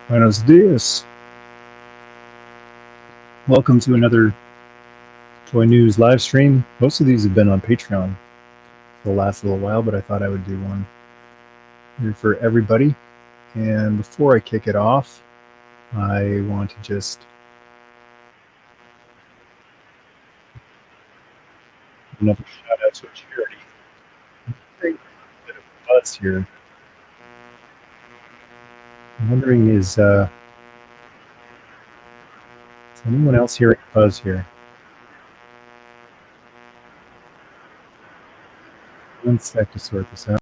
Buenos dias. Welcome to another Toy News live stream. Most of these have been on Patreon for the last little while, but I thought I would do one here for everybody. And before I kick it off, I want to just another shout out to a charity. A bit of buzz here. I'm wondering, is anyone else hearing buzz here? One sec to sort this out.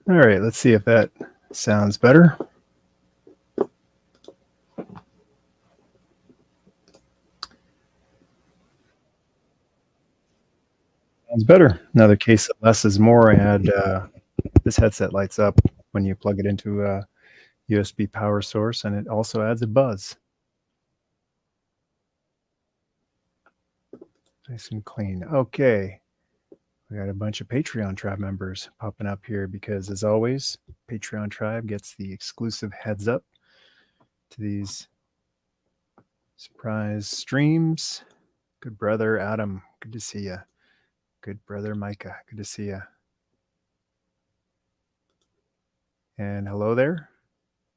All right, let's see if that sounds better. Sounds better. Another case of less is more. I had this headset lights up when you plug it into a USB power source, and it also adds a buzz. Nice and clean. Okay. We got a bunch of Patreon tribe members popping up here because, as always, Patreon tribe gets the exclusive heads up to these surprise streams. Good brother Adam, good to see you. Good brother Micah, good to see you. And hello there.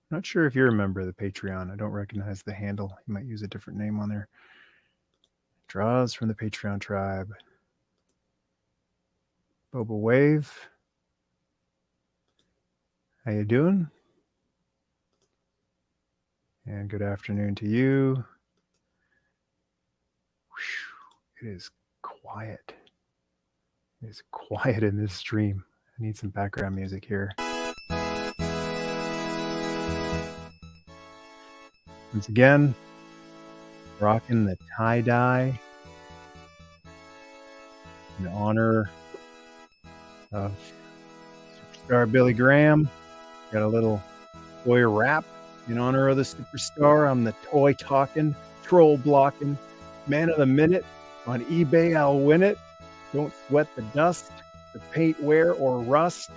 Not sure if you're a member of the Patreon. I don't recognize the handle. You might use a different name on there. Draws from the Patreon tribe. Boba Wave. How you doing? And good afternoon to you. It is quiet. It is quiet in this stream. I need some background music here. Once again, rocking the tie-dye in honor of Superstar Billy Graham. Got a little toy wrap in honor of the superstar. I'm the toy talking, troll blocking, man of the minute. On eBay, I'll win it. Don't sweat the dust, the paint wear or rust.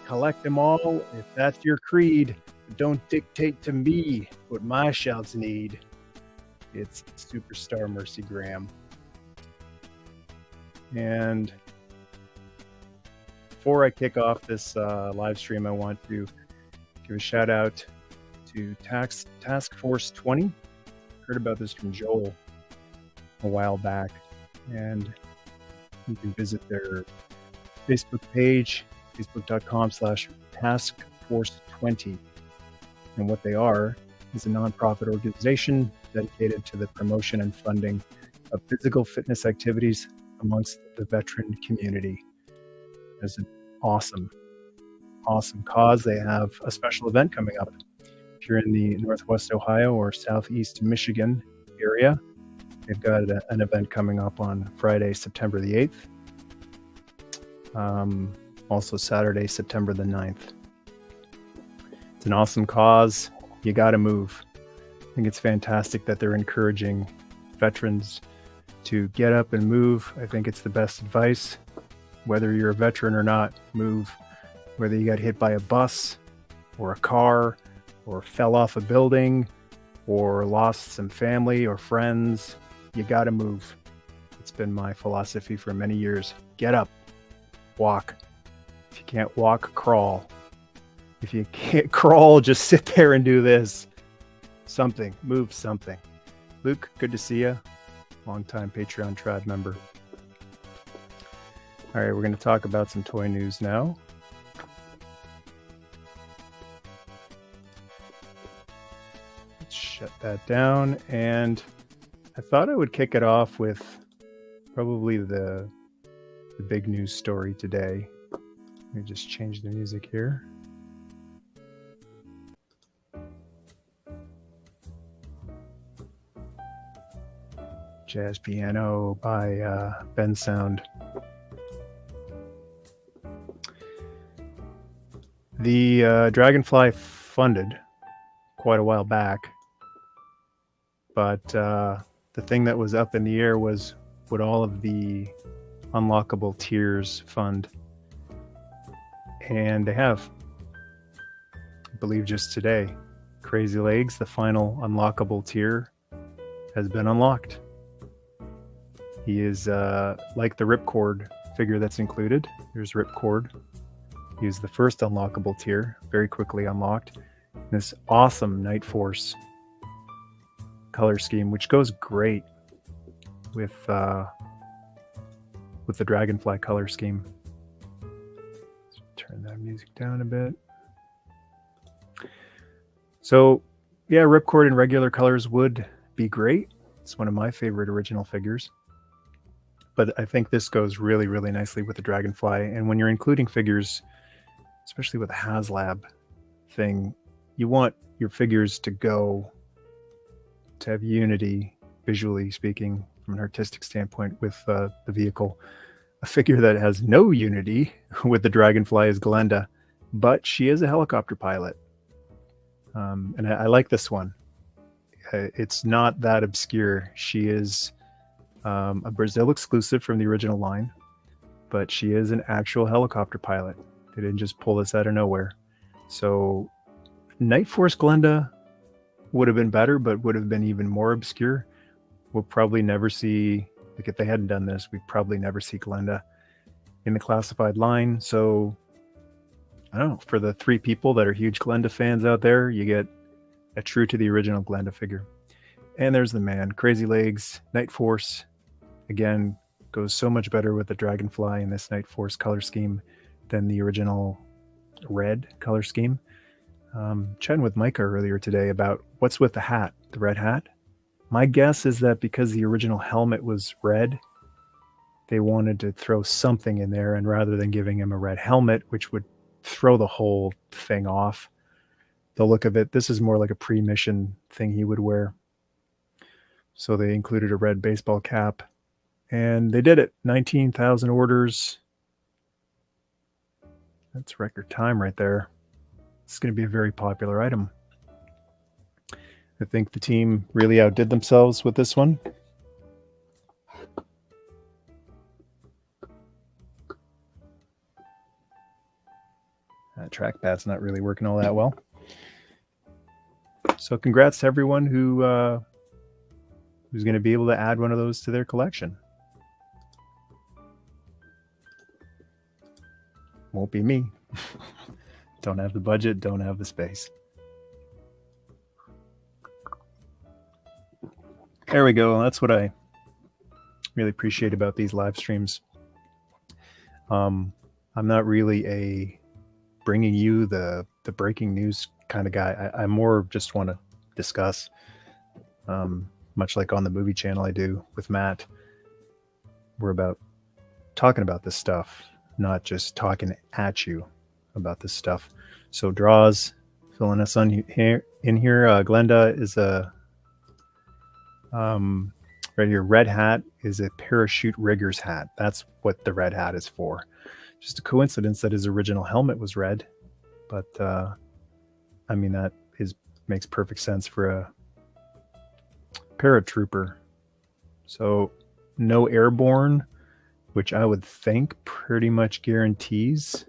Collect them all if that's your creed. But don't dictate to me what my shouts need. It's Superstar Mercy Graham. And before I kick off this live stream, I want to give a shout out to Task Force 20. Heard about this from Joel a while back, and you can visit their Facebook page, facebook.com/taskforce20. And what they are is a nonprofit organization dedicated to the promotion and funding of physical fitness activities amongst the veteran community. It's an awesome cause. They have a special event coming up. If you're in the Northwest Ohio or Southeast Michigan area, they've got an event coming up on Friday, September the 8th. Also Saturday, September the 9th. It's an awesome cause. You got to move. I think it's fantastic that they're encouraging veterans to get up and move. I think it's the best advice. Whether you're a veteran or not, move. Whether you got hit by a bus or a car or fell off a building or lost some family or friends, you got to move. It's been my philosophy for many years. Get up, walk. If you can't walk, crawl. If you can't crawl, just sit there and do this. Something, move something. Luke, good to see you. Longtime Patreon tribe member. All right, we're going to talk about some toy news now. Let's shut that down. And I thought I would kick it off with probably the big news story today. Let me just change the music here. Jazz Piano by Ben Sound. The Dragonfly funded quite a while back, but the thing that was up in the air was would all of the unlockable tiers fund, and they have. I believe just today, Crazy Legs, the final unlockable tier, has been unlocked. He is like the Ripcord figure that's included. Here's Ripcord. He is the first unlockable tier, very quickly unlocked. This awesome Night Force color scheme, which goes great with the Dragonfly color scheme. Let's turn that music down a bit. So, yeah, Ripcord in regular colors would be great. It's one of my favorite original figures. But I think this goes really, really nicely with the Dragonfly. And when you're including figures, especially with the HasLab thing, you want your figures to have unity, visually speaking, from an artistic standpoint, with the vehicle. A figure that has no unity with the Dragonfly is Glenda, but she is a helicopter pilot. And I like this one. It's not that obscure. She is a Brazil exclusive from the original line, but she is an actual helicopter pilot. They didn't just pull this out of nowhere. So Night Force Glenda would have been better, but would have been even more obscure. We'll probably never see, like if they hadn't done this, we'd probably never see Glenda in the classified line. So I don't know, for the 3 people that are huge Glenda fans out there, you get a true to the original Glenda figure. And there's the man, Crazy Legs, Night Force. Again, goes so much better with the Dragonfly in this Night Force color scheme than the original red color scheme. Chatting with Micah earlier today about what's with the hat, the red hat. My guess is that because the original helmet was red, they wanted to throw something in there, and rather than giving him a red helmet, which would throw the whole thing off the look of it, this is more like a pre-mission thing he would wear. So they included a red baseball cap, and they did it. 19,000 orders. That's record time right there. It's going to be a very popular item. I think the team really outdid themselves with this one. That trackpad's not really working all that well. So congrats to everyone who's going to be able to add one of those to their collection. Won't be me. Don't have the budget, don't have the space. There we go. That's what I really appreciate about these live streams. I'm not really a bringing you the breaking news kind of guy. I more just want to discuss, much like on the movie channel I do with Matt. We're about talking about this stuff, not just talking at you about this stuff. So draws, filling us on here. Glenda is a right here. Red hat is a parachute rigger's hat. That's what the red hat is for. Just a coincidence that his original helmet was red, but I mean that makes perfect sense for a paratrooper. So no airborne, which I would think pretty much guarantees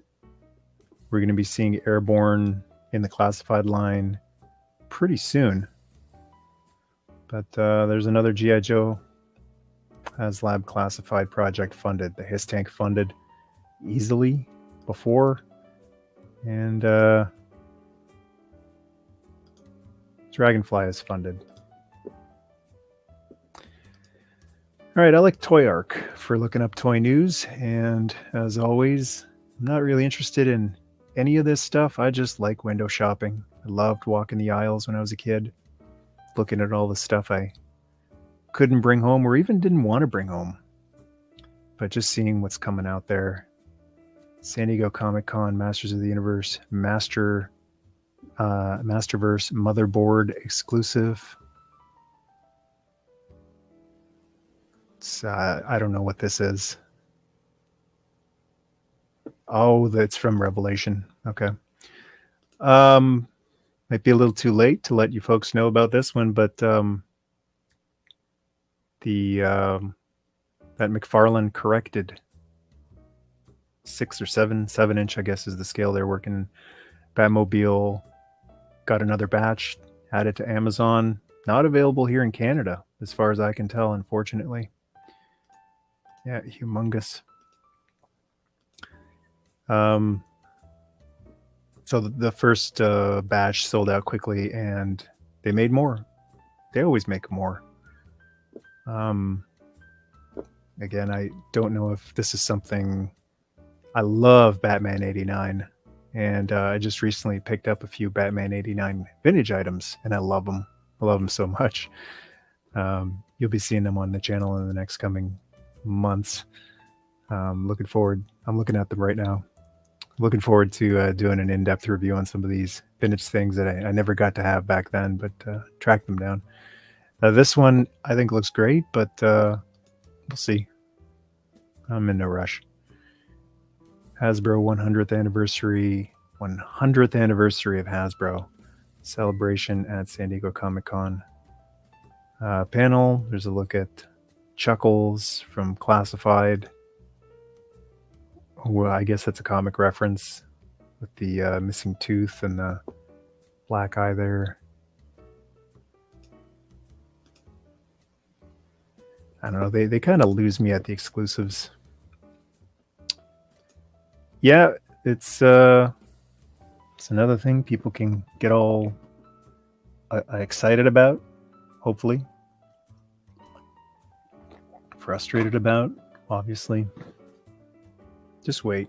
we're going to be seeing airborne in the classified line pretty soon. But there's another GI Joe HasLab classified project funded. The His Tank funded easily before, and Dragonfly is funded. All right, I like Toy Arc for looking up toy news, and as always, I'm not really interested in any of this stuff. I just like window shopping. I loved walking the aisles when I was a kid, looking at all the stuff I couldn't bring home or even didn't want to bring home. But just seeing what's coming out there. San Diego Comic-Con, Masters of the Universe, Masterverse Motherboard exclusive. It's, I don't know what this is. Oh, that's from Revelation. Okay. Might be a little too late to let you folks know about this one, but that McFarlane corrected 6 or 7-inch, I guess is the scale they're working. Batmobile got another batch, added to Amazon. Not available here in Canada, as far as I can tell, unfortunately. Yeah, humongous. So the first batch sold out quickly, and they made more. They always make more. Again, I don't know if this is something... I love Batman 89, and I just recently picked up a few Batman 89 vintage items, and I love them. I love them so much. You'll be seeing them on the channel in the next coming months. Looking forward. I'm looking at them right now. Looking forward to doing an in-depth review on some of these vintage things that I never got to have back then, but track them down. This one I think looks great, but we'll see. I'm in no rush. Hasbro 100th anniversary of Hasbro celebration at San Diego Comic-Con. Panel, there's a look at Chuckles from Classified. Well, I guess that's a comic reference with the missing tooth and the black eye there. I don't know, they kind of lose me at the exclusives. Yeah, it's another thing people can get all excited about, hopefully. Frustrated about, obviously. Just wait.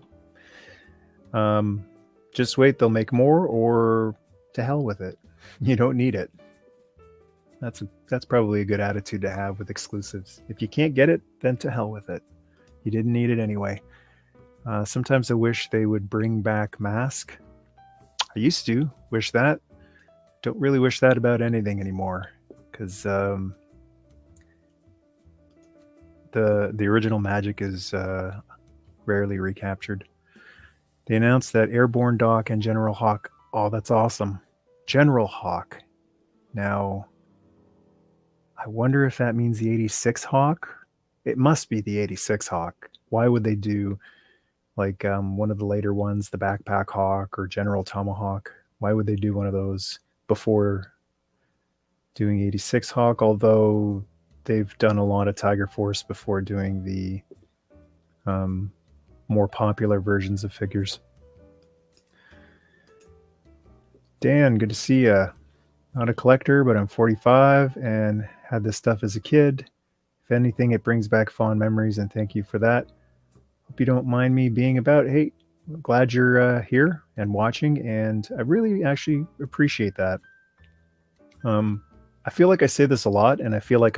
Just wait, they'll make more, or to hell with it. You don't need it. That's probably a good attitude to have with exclusives. If you can't get it, then to hell with it. You didn't need it anyway. Sometimes I wish they would bring back Mask. I used to wish that. Don't really wish that about anything anymore, because the original magic is rarely recaptured. They announced that Airborne Doc and General Hawk. Oh, that's awesome. General Hawk. Now, I wonder if that means the 86 Hawk. It must be the 86 Hawk. Why would they do like one of the later ones, the Backpack Hawk or General Tomahawk? Why would they do one of those before doing 86 Hawk? Although they've done a lot of Tiger Force before doing the more popular versions of figures. Dan, good to see you. Not a collector, but I'm 45 and had this stuff as a kid. If anything, it brings back fond memories, and thank you for that. Hope you don't mind me being about. Hey, I'm glad you're here and watching, and I really actually appreciate that. I feel like I say this a lot, and I feel like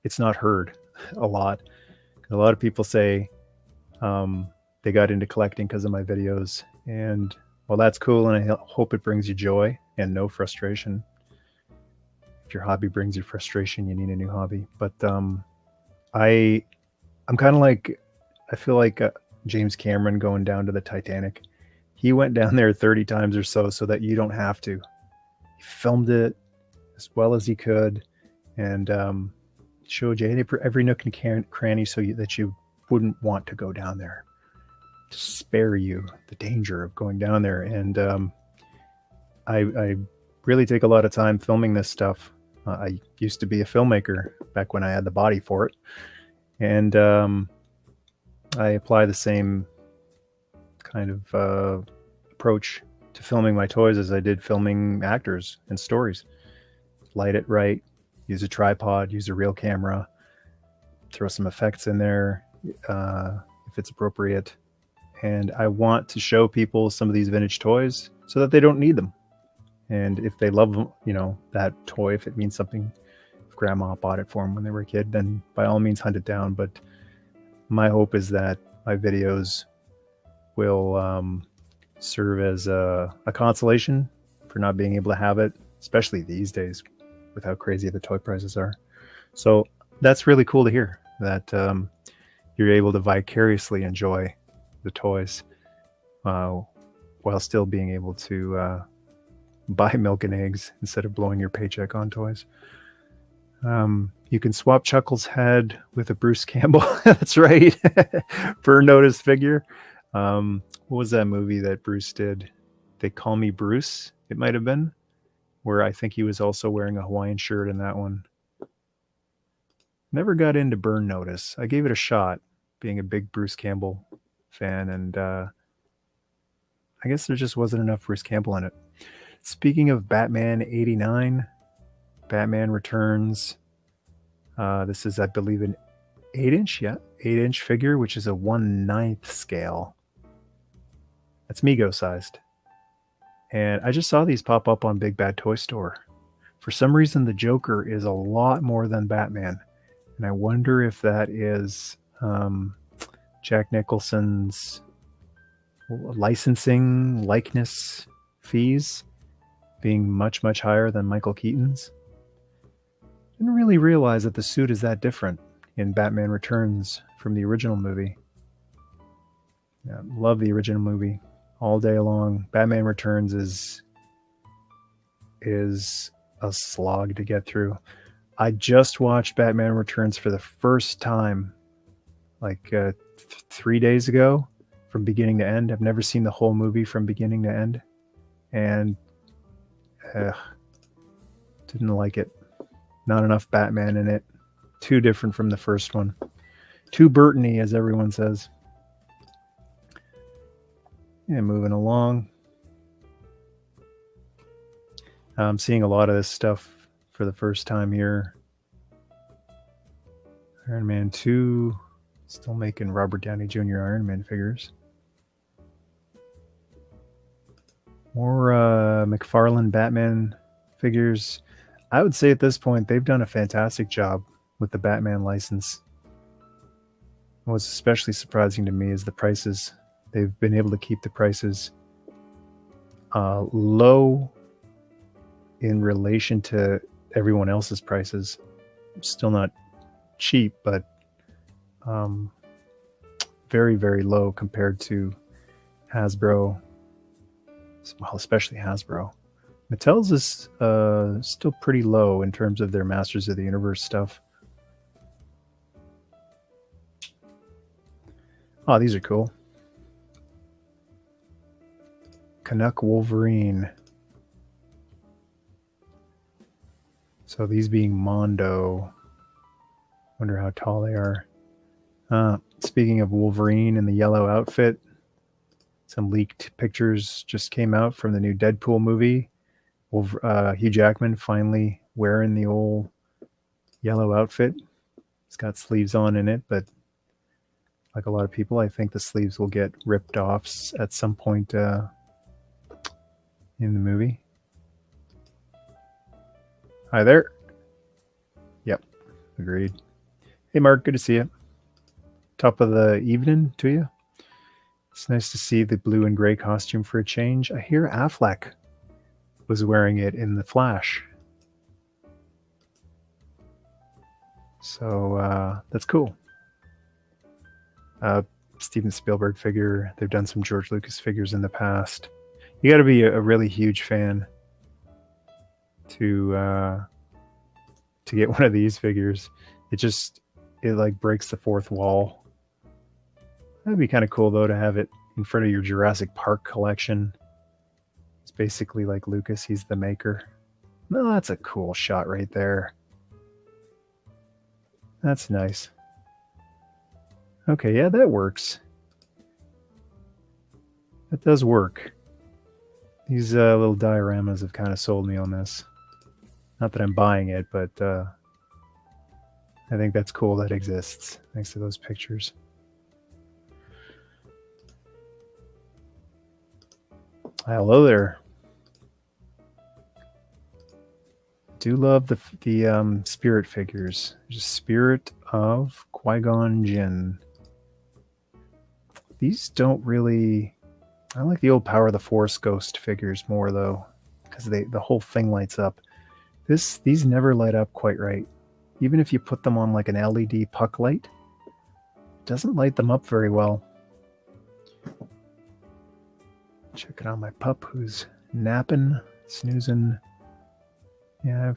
it's not heard a lot. A lot of people say they got into collecting because of my videos, and well, that's cool, and I hope it brings you joy and no frustration. If your hobby brings you frustration, you need a new hobby. But I'm kind of like, I feel like James Cameron going down to the Titanic. He went down there 30 times or so that you don't have to. He filmed it as well as he could, and showed you every nook and cranny so that you wouldn't want to go down there, to spare you the danger of going down there. And I really take a lot of time filming this stuff. I used to be a filmmaker back when I had the body for it, and I apply the same kind of approach to filming my toys as I did filming actors and stories. Light it right, use a tripod, use a real camera, throw some effects in there if it's appropriate. And I want to show people some of these vintage toys so that they don't need them. And if they love, that toy, if it means something, of grandma bought it for them when they were a kid, then by all means hunt it down. But my hope is that my videos will serve as a consolation for not being able to have it, especially these days with how crazy the toy prices are. So that's really cool to hear that you're able to vicariously enjoy the toys while still being able to buy milk and eggs instead of blowing your paycheck on toys. You can swap Chuckles' head with a Bruce Campbell. That's right. Burn Notice figure. What was that movie that Bruce did? They Call Me Bruce, it might have been, where I think he was also wearing a Hawaiian shirt in that one. Never got into Burn Notice. I gave it a shot, being a big Bruce Campbell fan, and I guess there just wasn't enough Bruce Campbell in it. Speaking of Batman 89, Batman Returns. This is, I believe, an 8-inch, 8-inch figure, which is a 1/9 scale. That's Mego sized. And I just saw these pop up on Big Bad Toy Store. For some reason, the Joker is a lot more than Batman. And I wonder if that is Jack Nicholson's licensing likeness fees being much, much higher than Michael Keaton's. Didn't really realize that the suit is that different in Batman Returns from the original movie. Yeah, love the original movie all day long. Batman Returns is a slog to get through. I just watched Batman Returns for the first time like 3 days ago from beginning to end. I've never seen the whole movie from beginning to end, and didn't like it. Not enough Batman in it. Too different from the first one. Too Burton-y, as everyone says. Yeah, moving along. I'm seeing a lot of this stuff for the first time here. Iron Man 2. Still making Robert Downey Jr. Iron Man figures. More McFarlane Batman figures. I would say at this point they've done a fantastic job with the Batman license. What's especially surprising to me is the prices. They've been able to keep the prices low in relation to everyone else's prices. Still not cheap, but very, very low compared to Hasbro. Well, especially Hasbro. Mattel's is still pretty low in terms of their Masters of the Universe stuff. Oh, these are cool. Canuck Wolverine. So these being Mondo. Wonder how tall they are. Speaking of Wolverine in the yellow outfit, some leaked pictures just came out from the new Deadpool movie. Hugh Jackman finally wearing the old yellow outfit. It's got sleeves on in it, but like a lot of people, I think the sleeves will get ripped off at some point in the movie. Hi there. Yep, agreed. Hey Mark, good to see you. Top of the evening to you. It's nice to see the blue and gray costume for a change. I hear Affleck was wearing it in The Flash. So that's cool. Steven Spielberg figure. They've done some George Lucas figures in the past. You got to be a really huge fan to get one of these figures. It like breaks the fourth wall. That'd be kind of cool though to have it in front of your Jurassic Park collection. It's basically like Lucas, he's the maker. No, that's a cool shot right there. That's nice. Okay, yeah, that works. That does work. These little dioramas have kind of sold me on this. Not that I'm buying it, but I think that's cool that exists next to those pictures. Hello there. Do love the spirit figures. There's a spirit of Qui-Gon Jinn. These don't really... I like the old Power of the Force Ghost figures more though, because the whole thing lights up. These never light up quite right. Even if you put them on like an LED puck light, it doesn't light them up very well. Checking on my pup who's napping, snoozing. Yeah,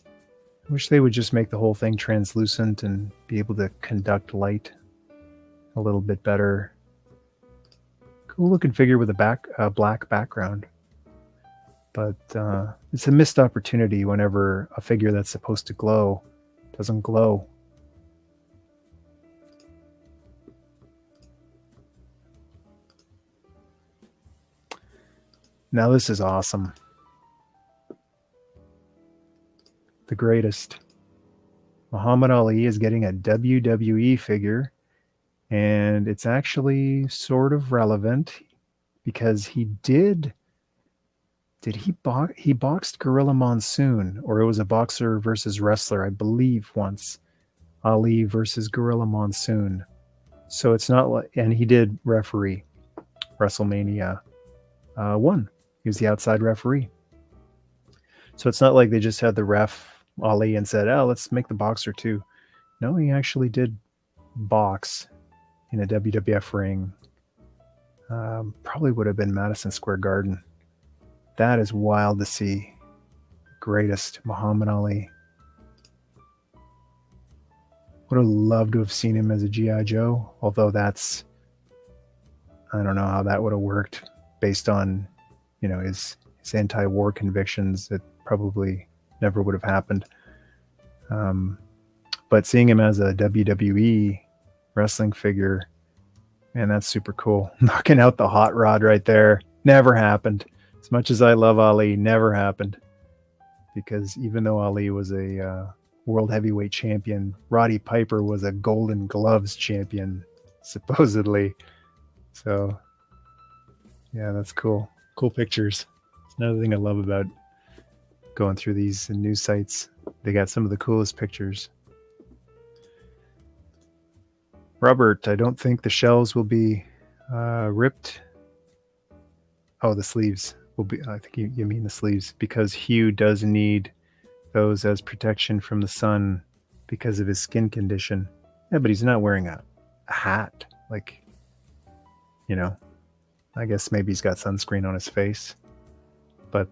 I wish they would just make the whole thing translucent and be able to conduct light a little bit better. Cool looking figure with a black background. But it's a missed opportunity whenever a figure that's supposed to glow doesn't glow. Now this is awesome. The greatest. Muhammad Ali is getting a WWE figure, and it's actually sort of relevant because he boxed Gorilla Monsoon, or it was a boxer versus wrestler, I believe once. Ali versus Gorilla Monsoon. So it's not like, and he did referee WrestleMania 1. He was the outside referee. So it's not like they just had the ref Ali and said, "Oh, let's make the boxer too." No, he actually did box in a WWF ring. Probably would have been Madison Square Garden. That is wild to see. Greatest Muhammad Ali. Would have loved to have seen him as a GI Joe, although that's, I don't know how that would have worked based on, you know, his anti-war convictions. It probably never would have happened. But seeing him as a WWE wrestling figure, man, that's super cool. Knocking out the hot rod right there. Never happened. As much as I love Ali, never happened. Because even though Ali was a world heavyweight champion, Roddy Piper was a Golden Gloves champion, supposedly. So, yeah, that's cool. Cool pictures. It's another thing I love about going through these news sites. They got some of the coolest pictures. Robert, I don't think the shells will be ripped. Oh, the sleeves will be. I think you mean the sleeves, because Hugh does need those as protection from the sun because of his skin condition. Yeah, but he's not wearing a hat. Like, you know, I guess maybe he's got sunscreen on his face. But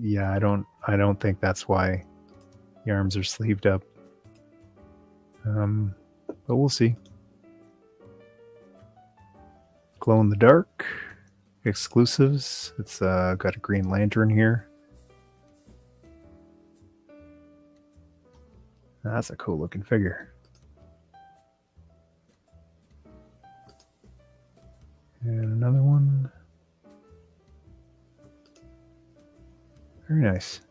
yeah, I don't think that's why the arms are sleeved up. But we'll see. Glow in the dark exclusives. It's got a Green Lantern here. That's a cool looking figure. And another one. Very nice.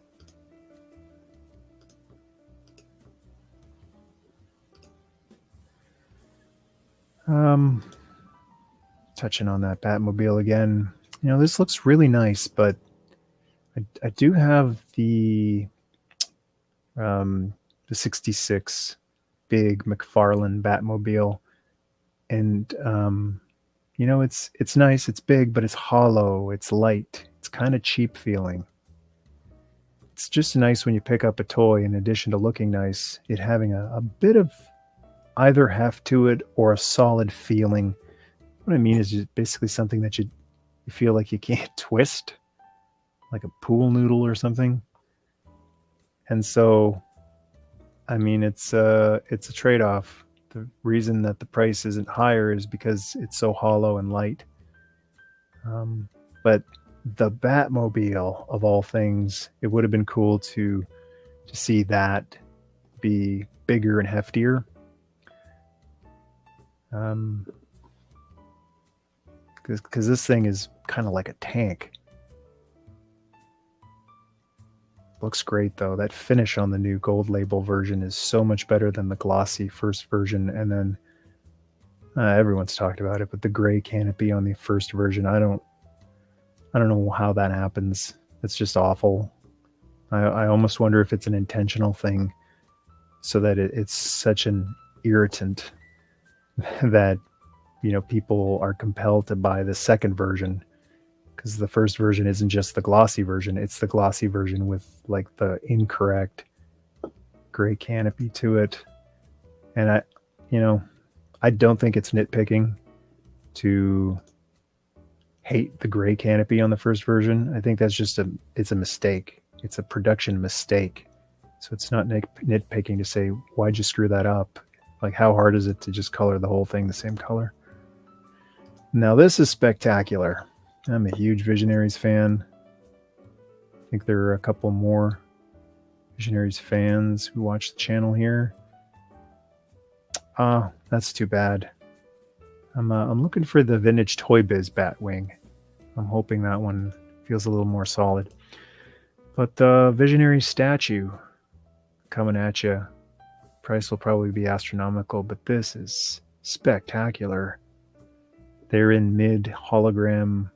Touching on that Batmobile again. You know, this looks really nice, but I do have the 66 big McFarlane Batmobile, and you know, it's nice, it's big, but it's hollow, it's light, it's kind of cheap feeling. It's just nice when you pick up a toy, in addition to looking nice, it having a bit of either heft to it or a solid feeling. What I mean is just basically something that you feel like you can't twist, like a pool noodle or something. And so, I mean, it's a trade-off. The reason that the price isn't higher is because it's so hollow and light. But the Batmobile, of all things, it would have been cool to see that be bigger and heftier. Because this thing is kind of like a tank. Looks great though. That finish on the new gold label version is so much better than the glossy first version. And then everyone's talked about it, but the gray canopy on the first version, I don't know how that happens. It's just awful. I almost wonder if it's an intentional thing so that it's such an irritant that, you know, people are compelled to buy the second version, because the first version isn't just the glossy version, it's the glossy version with like the incorrect gray canopy to it. And I don't think it's nitpicking to hate the gray canopy on the first version. I think that's just it's a mistake. It's a production mistake. So it's not nitpicking to say, why'd you screw that up? Like, how hard is it to just color the whole thing the same color? Now this is spectacular. I'm a huge Visionaries fan. I think there are a couple more Visionaries fans who watch the channel here. That's too bad. I'm looking for the vintage Toy Biz Batwing. I'm hoping that one feels a little more solid. But the Visionary statue coming at you. Price will probably be astronomical, but this is spectacular. They're in mid hologram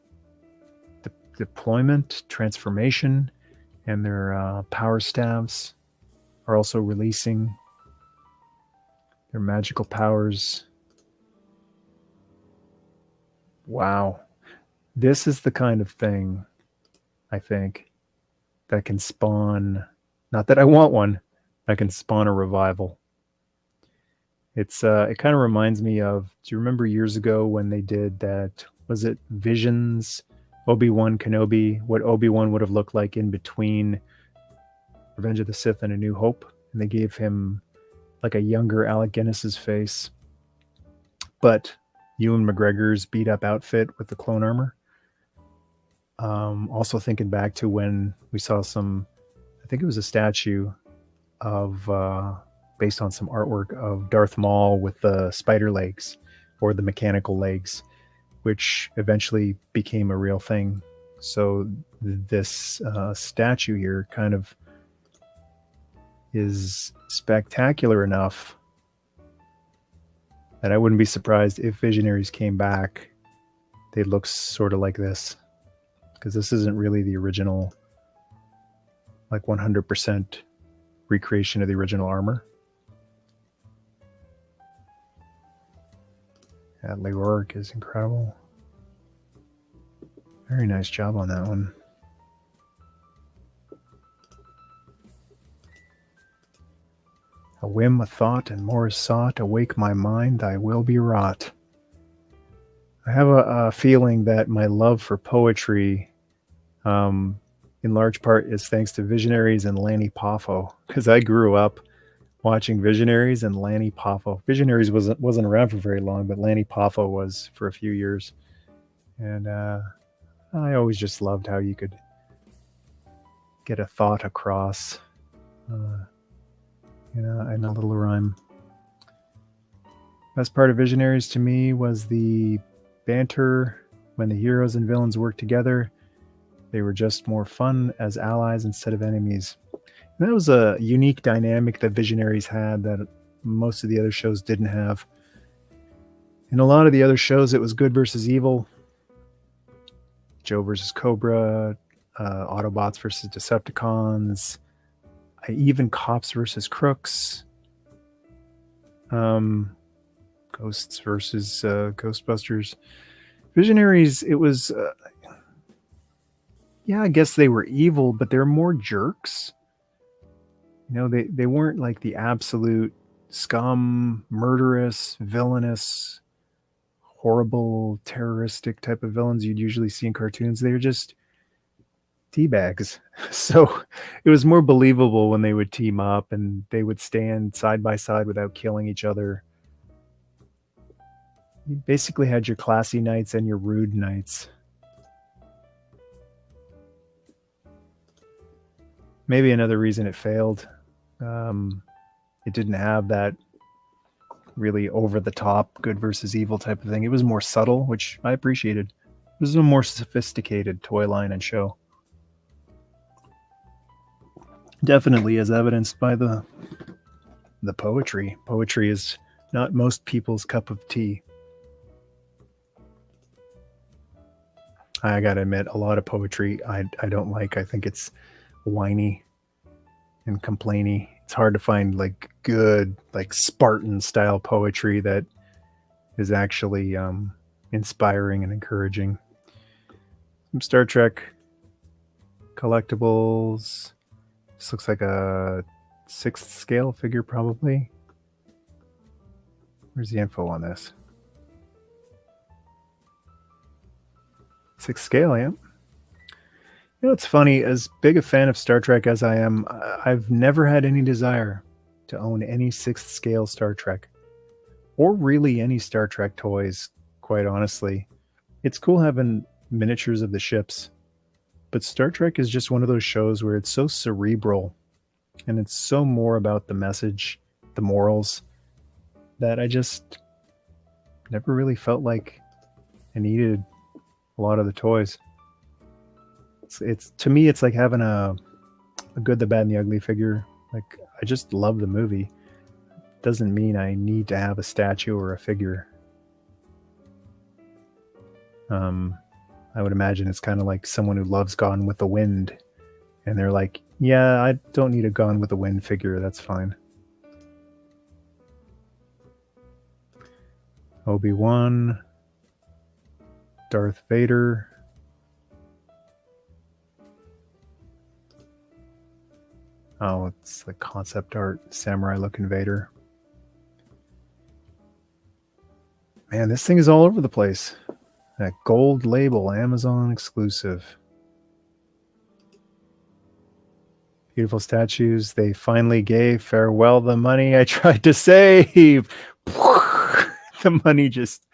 deployment, transformation, and their power staves are also releasing their magical powers. Wow. This is the kind of thing, I think, that can spawn, not that I want one, that can spawn a revival. It kind of reminds me of, do you remember years ago when they did that, was it Visions, Obi-Wan Kenobi, what Obi-Wan would have looked like in between Revenge of the Sith and A New Hope? And they gave him like a younger Alec Guinness's face, but Ewan McGregor's beat up outfit with the clone armor. Also thinking back to when we saw some, I think it was a statue of, based on some artwork of Darth Maul with the spider legs or the mechanical legs, which eventually became a real thing. So this statue here kind of is spectacular enough that I wouldn't be surprised if Visionaries came back, they'd look sort of like this, because this isn't really the original, like 100% recreation of the original armor. That Leoric is incredible. Very nice job on that one. A whim, a thought, and more is sought. Awake my mind, thy will be wrought. I have a feeling that my love for poetry, in large part, is thanks to Visionaries and Lanny Poffo, because I grew up watching Visionaries and Lanny Poffo. Visionaries wasn't around for very long, but Lanny Poffo was for a few years. And I always just loved how you could get a thought across, in a little rhyme. Best part of Visionaries to me was the banter when the heroes and villains worked together. They were just more fun as allies instead of enemies. And that was a unique dynamic that Visionaries had that most of the other shows didn't have. In a lot of the other shows, it was good versus evil. Joe versus Cobra, Autobots versus Decepticons, even Cops versus Crooks, Ghosts versus Ghostbusters. Visionaries, it was, I guess they were evil, but they're more jerks. They weren't like the absolute scum, murderous, villainous, horrible, terroristic type of villains you'd usually see in cartoons. They were just teabags. So it was more believable when they would team up and they would stand side by side without killing each other. You basically had your classy knights and your rude knights. Maybe another reason it failed, it didn't have that really over-the-top good versus evil type of thing. It was more subtle, which I appreciated. It was a more sophisticated toy line and show. Definitely as evidenced by the poetry. Poetry is not most people's cup of tea. I gotta admit, a lot of poetry I don't like. I think it's whiny. and complainy. It's hard to find like good, like Spartan style poetry that is actually inspiring and encouraging. Some Star Trek collectibles. This looks like a 6th scale figure, probably. Where's the info on this? 6th scale, yeah. You know, it's funny, as big a fan of Star Trek as I am, I've never had any desire to own any 6th scale Star Trek. Or really any Star Trek toys, quite honestly. It's cool having miniatures of the ships, but Star Trek is just one of those shows where it's so cerebral, and it's so more about the message, the morals, that I just never really felt like I needed a lot of the toys. It's to me, it's like having a Good, the Bad, and the Ugly figure. Like, I just love the movie. Doesn't mean I need to have a statue or a figure. I would imagine it's kind of like someone who loves Gone with the Wind, and they're like, yeah, I don't need a Gone with the Wind figure, that's fine. Obi-Wan, Darth Vader. Oh, it's like concept art, samurai looking Vader. Man, this thing is all over the place. That gold label, Amazon exclusive. Beautiful statues. They finally gave farewell the money I tried to save. The money just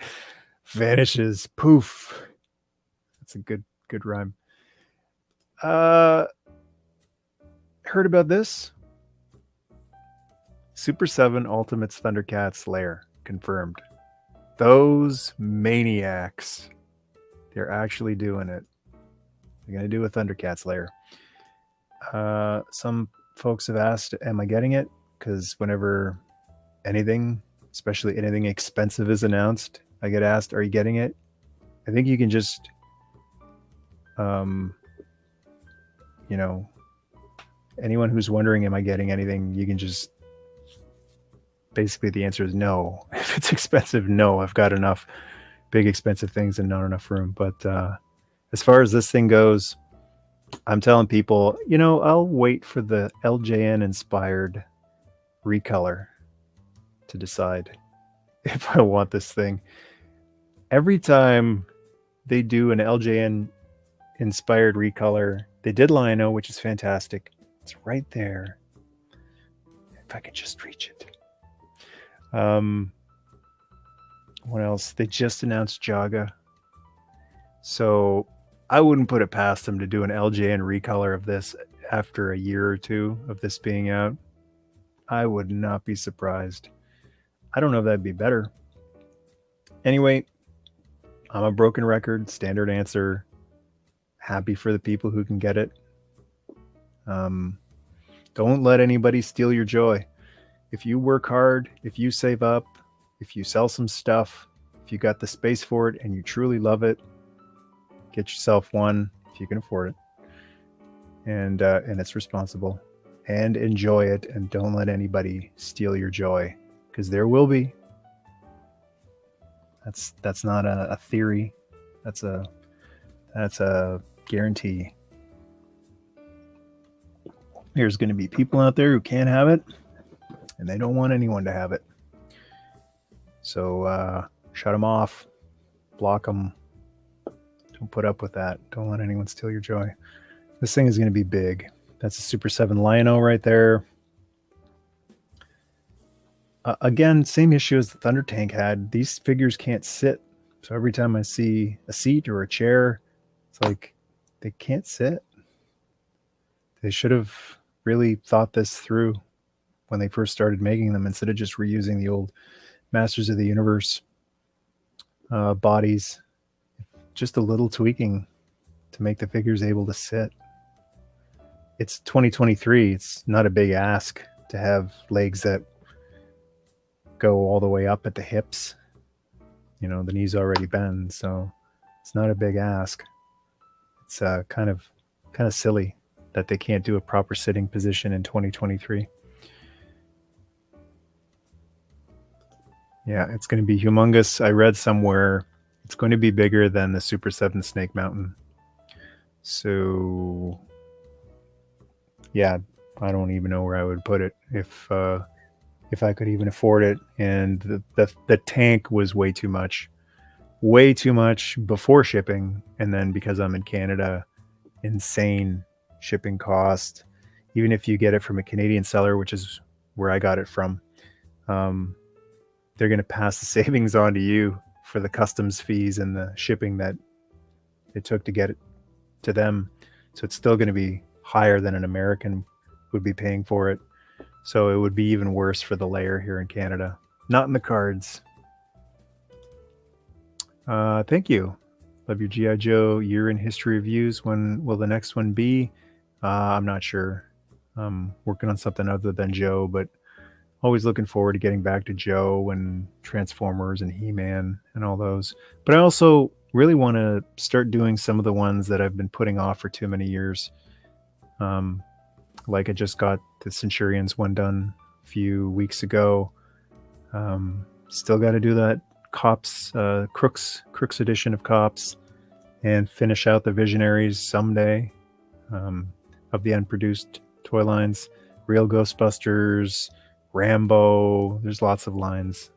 vanishes. Poof. That's a good rhyme. Heard about this? Super7 Ultimate's ThunderCats Lair confirmed. Those maniacs. They're actually doing it. They're going to do a ThunderCats Lair. Some folks have asked, am I getting it? Because whenever anything, especially anything expensive, is announced, I get asked, are you getting it? I think you can just, you know, anyone who's wondering, am I getting anything? You can just, basically the answer is no. If it's expensive, no. I've got enough big expensive things and not enough room. But as far as this thing goes, I'm telling people, you know, I'll wait for the LJN inspired recolor to decide if I want this thing. Every time they do an LJN inspired recolor, they did Lino, which is fantastic. It's right there. If I could just reach it. What else? They just announced Jaga. So I wouldn't put it past them to do an LJN recolor of this after a year or two of this being out. I would not be surprised. I don't know if that'd be better. Anyway, I'm a broken record, standard answer. Happy for the people who can get it. Don't let anybody steal your joy. If you work hard, if you save up, if you sell some stuff, if you got the space for it and you truly love it, get yourself one if you can afford it. And it's responsible. And enjoy it, and don't let anybody steal your joy, because there will be. That's not a theory. That's a guarantee. There's going to be people out there who can't have it, and they don't want anyone to have it. So shut them off, block them. Don't put up with that. Don't let anyone steal your joy. This thing is going to be big. That's a Super 7 Lionel right there. Again, same issue as the Thunder Tank had. These figures can't sit. So every time I see a seat or a chair, it's like they can't sit. They should have really thought this through when they first started making them, instead of just reusing the old Masters of the Universe bodies. Just a little tweaking to make the figures able to sit. It's 2023. It's not a big ask to have legs that go all the way up at the hips. You know, the knees already bend, so it's not a big ask. It's kind of silly that they can't do a proper sitting position in 2023. Yeah, it's going to be humongous. I read somewhere it's going to be bigger than the Super 7 Snake Mountain. So, yeah, I don't even know where I would put it if I could even afford it. And the tank was way too much before shipping, and then because I'm in Canada, insane shipping cost. Even if you get it from a Canadian seller, which is where I got it from, they're going to pass the savings on to you for the customs fees and the shipping that it took to get it to them. So it's still going to be higher than an American would be paying for it. So it would be even worse for the Lair here in Canada. Not in the cards. Thank you. Love your GI Joe year in history reviews. When will the next one be? I'm not sure. I'm working on something other than Joe, but always looking forward to getting back to Joe and Transformers and He-Man and all those. But I also really want to start doing some of the ones that I've been putting off for too many years. Like I just got the Centurions one done a few weeks ago. Still got to do that Cops, Crooks edition of Cops, and finish out the Visionaries someday, of the unproduced toy lines. Real Ghostbusters, Rambo, there's lots of lines.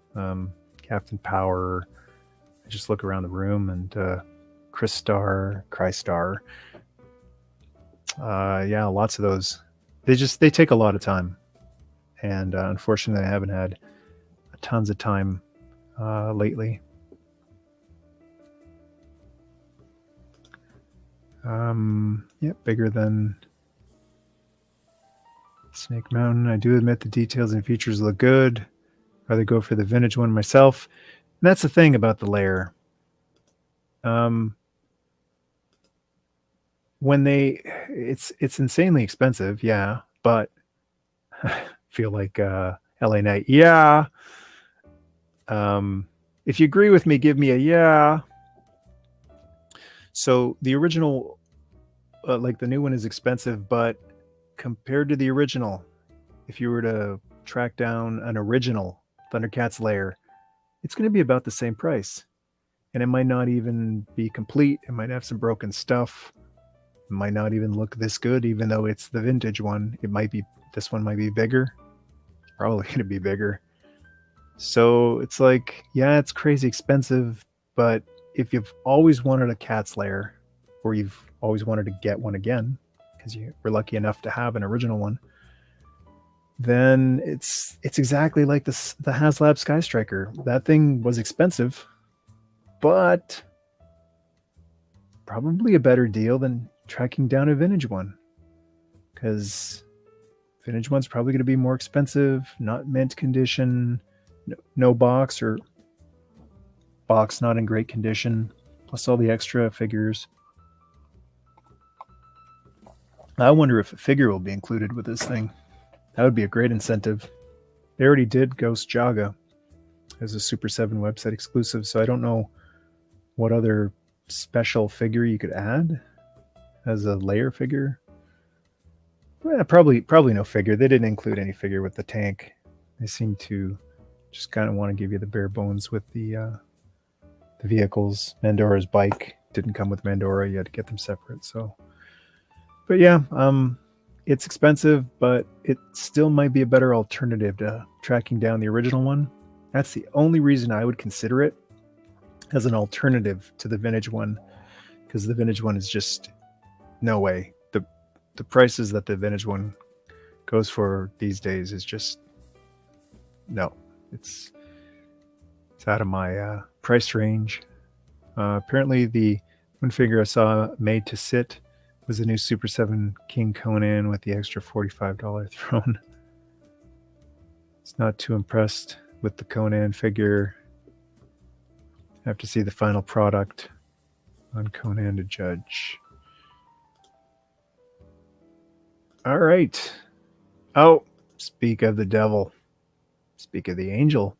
Captain Power. I just look around the room, and Crystar. Yeah, lots of those. They take a lot of time, and unfortunately I haven't had tons of time lately. Yeah, bigger than Snake Mountain. I do admit the details and features look good. Rather go for the vintage one myself. And that's the thing about the Lair. When it's insanely expensive, yeah, but I feel like LA Knight, yeah. If you agree with me, give me a yeah. So the original, like the new one, is expensive, but compared to the original, if you were to track down an original ThunderCats Lair, it's going to be about the same price. And it might not even be complete. It might have some broken stuff. It might not even look this good, even though it's the vintage one. This one might be bigger. Probably going to be bigger. So it's like, yeah, it's crazy expensive, but if you've always wanted a Cat's Lair, or you've always wanted to get one again, because you were lucky enough to have an original one, then it's exactly like the HasLab Sky Striker. That thing was expensive, but probably a better deal than tracking down a vintage one, because vintage one's probably going to be more expensive, not mint condition, no box, or box not in great condition, plus all the extra figures. I wonder if a figure will be included with this thing. That would be a great incentive. They already did Ghost Jaga as a Super 7 website exclusive, so I don't know what other special figure you could add as a Lair figure. Well, probably no figure. They didn't include any figure with the tank. They seem to just kind of want to give you the bare bones with the vehicles. Mandora's bike didn't come with Mandora. You had to get them separate. So, but yeah, it's expensive, but it still might be a better alternative to tracking down the original one. That's the only reason I would consider it as an alternative to the vintage one, because the vintage one is just no way. The prices that the vintage one goes for these days is just no. It's out of my price range. Apparently, the one figure I saw made to sit was a new Super 7 King Conan with the extra $45 throne. It's not too impressed with the Conan figure. I have to see the final product on Conan to judge. All right. Oh, speak of the devil. Speak of the angel.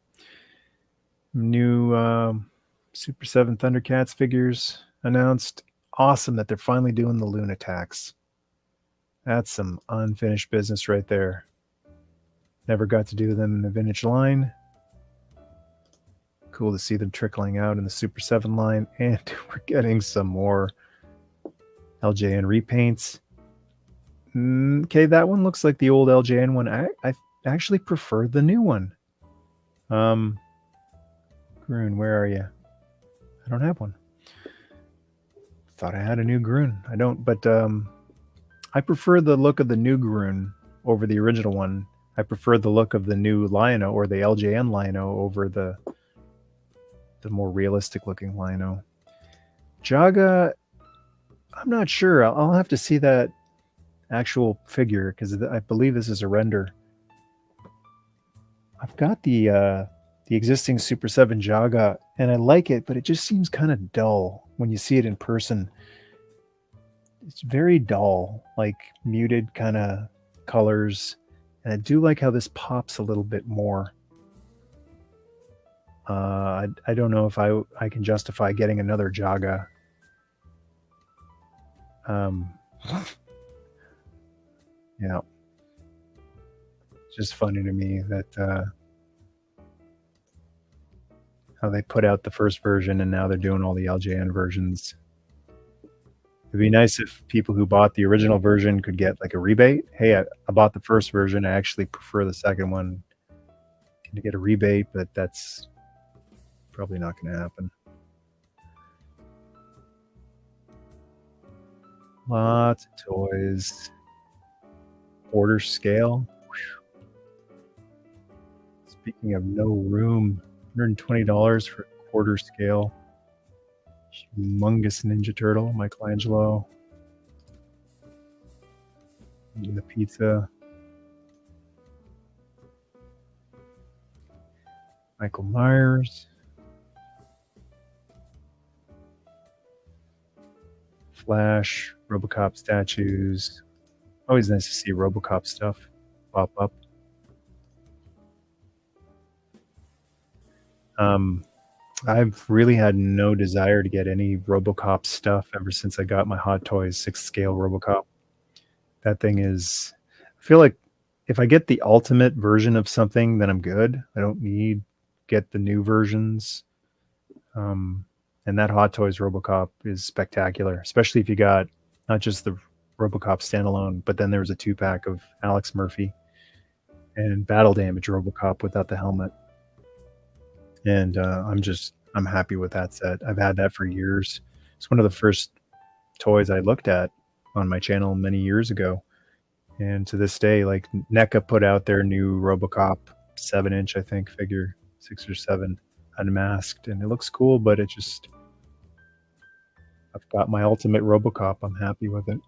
New Super 7 ThunderCats figures announced. Awesome that they're finally doing the Loon attacks. That's some unfinished business right there. Never got to do them in the vintage line. Cool to see them trickling out in the Super 7 line. And we're getting some more LJN repaints. Okay, that one looks like the old LJN one. I actually prefer the new one. Groon, where are you? I don't have one. Thought I had a new Groon. I don't, but I prefer the look of the new Groon over the original one. I prefer the look of the new Lino or the LJN Lino over the more realistic looking Lino. Jaga, I'm not sure. I'll have to see that actual figure because I believe this is a render. I've got the existing Super 7 Jaga and I like it, but it just seems kind of dull when you see it in person. It's very dull, like muted kind of colors. And I do like how this pops a little bit more. I don't know if I can justify getting another Jaga. Yeah. It's just funny to me that how they put out the first version and now they're doing all the LJN versions. It'd be nice if people who bought the original version could get like a rebate. Hey, I bought the first version. I actually prefer the second one. Can you get a rebate? But that's probably not going to happen. Lots of toys. Order scale. Speaking of no room, $120 for quarter scale. Humongous Ninja Turtle, Michelangelo. Eating the pizza. Michael Myers. Flash, RoboCop statues. Always nice to see RoboCop stuff pop up. I've really had no desire to get any RoboCop stuff ever since I got my Hot Toys 6th scale RoboCop. That thing is, I feel like if I get the ultimate version of something, then I'm good. I don't need get the new versions. And that Hot Toys RoboCop is spectacular, especially if you got not just the RoboCop standalone, but then there was a 2-pack of Alex Murphy and Battle Damage RoboCop without the helmet. And I'm happy with that set. I've had that for years. It's one of the first toys I looked at on my channel many years ago. And to this day, like NECA put out their new RoboCop 7-inch, I think, figure, 6 or 7, unmasked, and it looks cool, but it just, I've got my ultimate RoboCop. I'm happy with it.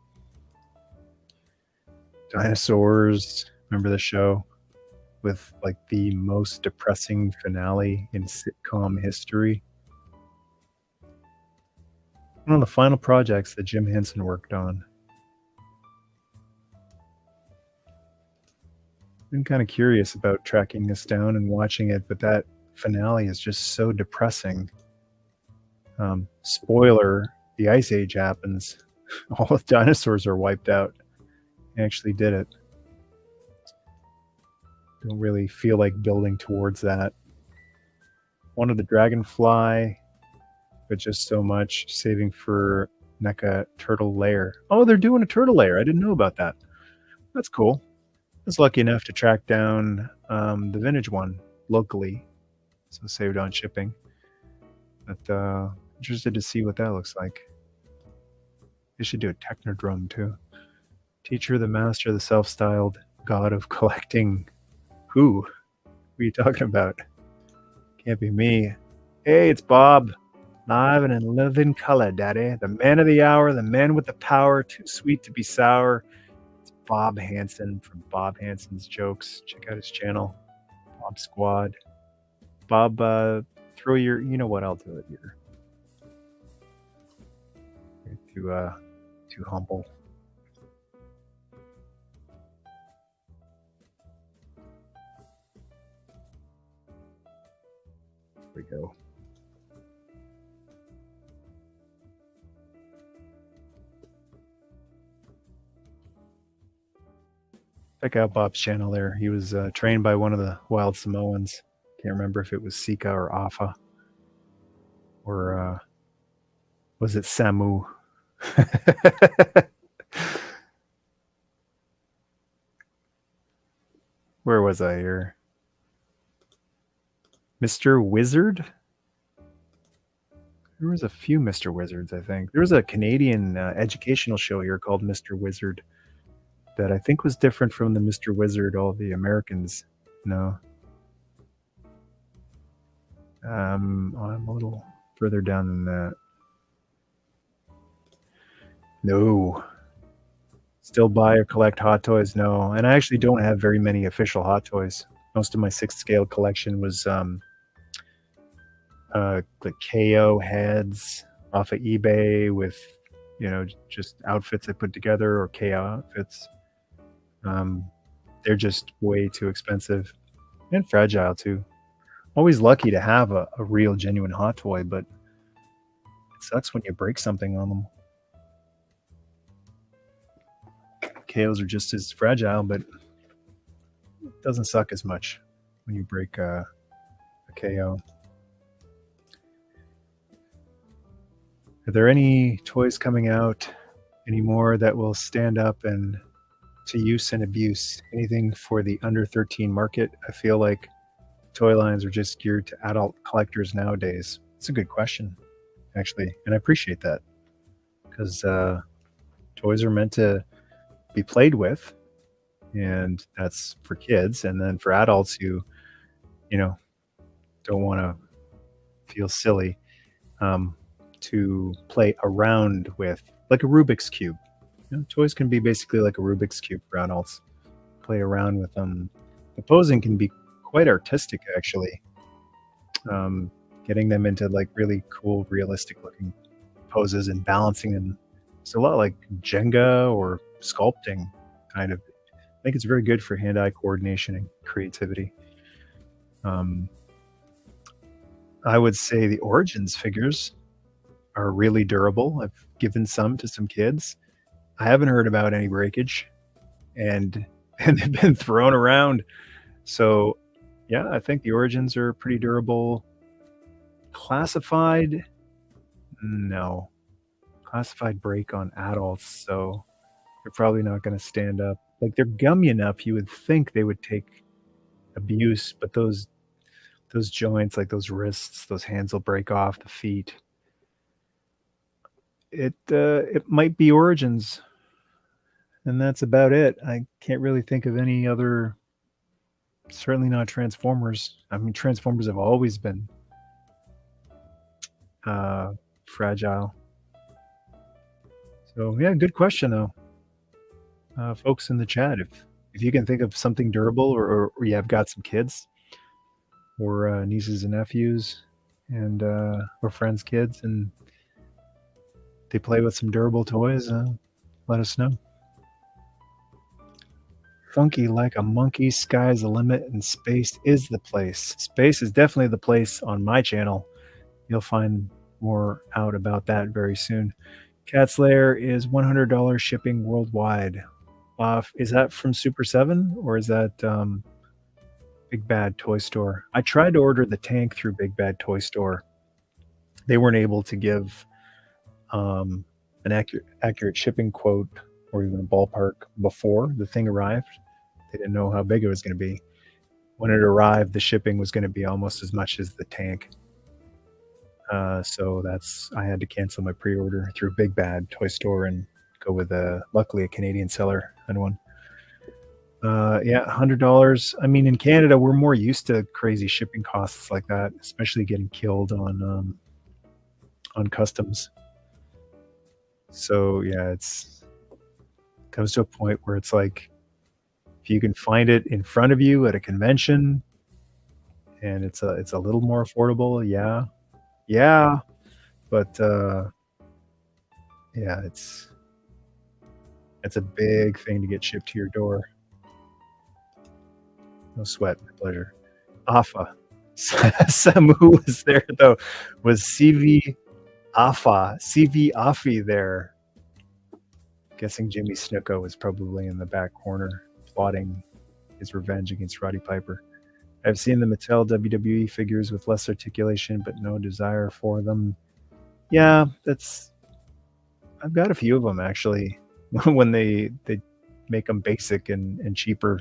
Dinosaurs, remember the show? With like the most depressing finale in sitcom history. One of the final projects that Jim Henson worked on. Been kind of curious about tracking this down and watching it, but that finale is just so depressing. Spoiler, the Ice Age happens. All the dinosaurs are wiped out. I actually did it. Don't really feel like building towards that. Wanted the Dragonfly, but just so much. Saving for NECA Turtle Lair. Oh, they're doing a Turtle Lair. I didn't know about that. That's cool. I was lucky enough to track down the vintage one locally, so saved on shipping. But interested to see what that looks like. They should do a Technodrome too. Teacher, the master, the self-styled god of collecting. Who? What are you talking about? Can't be me. Hey, it's Bob. Live and in living color, Daddy. The man of the hour, the man with the power, too sweet to be sour. It's Bob Hansen from Bob Hansen's Jokes. Check out his channel, Bob Squad. Bob, throw your, you know what, I'll do it here. You're too humble. There we go. Check out Bob's channel there. He was trained by one of the wild Samoans. Can't remember if it was Sika or Afa. Or was it Samu? Where was I here? Mr. Wizard? There was a few Mr. Wizards, I think. There was a Canadian educational show here called Mr. Wizard that I think was different from the Mr. Wizard all the Americans know. I'm a little further down than that. No. Still buy or collect Hot Toys? No. And I actually don't have very many official Hot Toys. Most of my 6th scale collection was the KO heads off of eBay with, just outfits I put together, or KO outfits. They're just way too expensive and fragile too. Always lucky to have a real genuine Hot Toy, but it sucks when you break something on them. KOs are just as fragile, but it doesn't suck as much when you break a KO. Are there any toys coming out anymore that will stand up and to use and abuse? Anything for the under 13 market? I feel like toy lines are just geared to adult collectors nowadays. It's a good question, actually, and I appreciate that, because toys are meant to be played with, and that's for kids. And then for adults who, don't want to feel silly, to play around with, like a Rubik's Cube. Toys can be basically like a Rubik's Cube for adults. Play around with them. The posing can be quite artistic, actually. Getting them into like really cool, realistic looking poses and balancing them. It's a lot like Jenga or sculpting, kind of. I think it's very good for hand-eye coordination and creativity. I would say the Origins figures are really durable. I've given some to some kids. I haven't heard about any breakage, and they've been thrown around. So yeah, I think the Origins are pretty durable. Classified, no. Classified break on adults, so they're probably not going to stand up. Like, they're gummy enough, you would think they would take abuse, but those joints, like those wrists, those hands will break off, the feet. It might be Origins, and that's about it. I can't really think of any other. Certainly not Transformers. I mean, Transformers have always been fragile. So yeah, good question though, folks in the chat. If you can think of something durable, or you have got some kids, or nieces and nephews, and or friends' kids, and they play with some durable toys, let us know. Funky like a monkey, sky's the limit, and space is the place. Space is definitely the place on my channel. You'll find more out about that very soon. Cat's Lair is $100 shipping worldwide. Is that from Super7, or is that Big Bad Toy Store? I tried to order the tank through Big Bad Toy Store. They weren't able to give an accurate shipping quote, or even a ballpark, before the thing arrived. They didn't know how big it was going to be. When it arrived, the shipping was going to be almost as much as the tank. So I had to cancel my pre-order through Big Bad Toy Store and go with luckily a Canadian seller and one. Yeah, $100. I mean, in Canada, we're more used to crazy shipping costs like that, especially getting killed on customs. So yeah, comes to a point where it's like, if you can find it in front of you at a convention and it's a little more affordable, yeah, but yeah, it's a big thing to get shipped to your door. No sweat, my pleasure. Afa. Samu was there though. Was CV Afi there? Guessing Jimmy Snuka was probably in the back corner. plotting his revenge against Roddy Piper. I've seen the Mattel WWE figures with less articulation, but no desire for them. Yeah, I've got a few of them actually. When they make them basic and cheaper,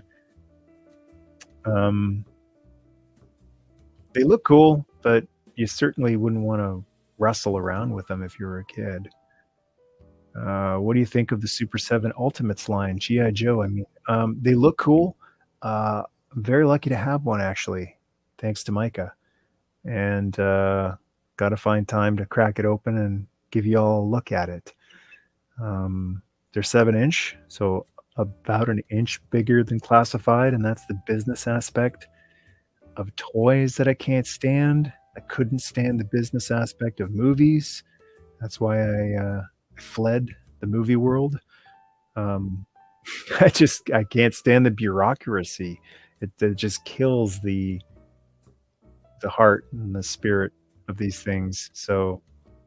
they look cool, but you certainly wouldn't want to wrestle around with them if you were a kid. What do you think of the Super 7 Ultimates line, GI Joe? I mean, they look cool. I'm very lucky to have one actually, thanks to Micah. And got to find time to crack it open and give you all a look at it. They're 7-inch, so about an inch bigger than classified, and that's the business aspect of toys that I can't stand. I couldn't stand the business aspect of movies. That's why I fled the movie world. I can't stand the bureaucracy. It just kills the heart and the spirit of these things. So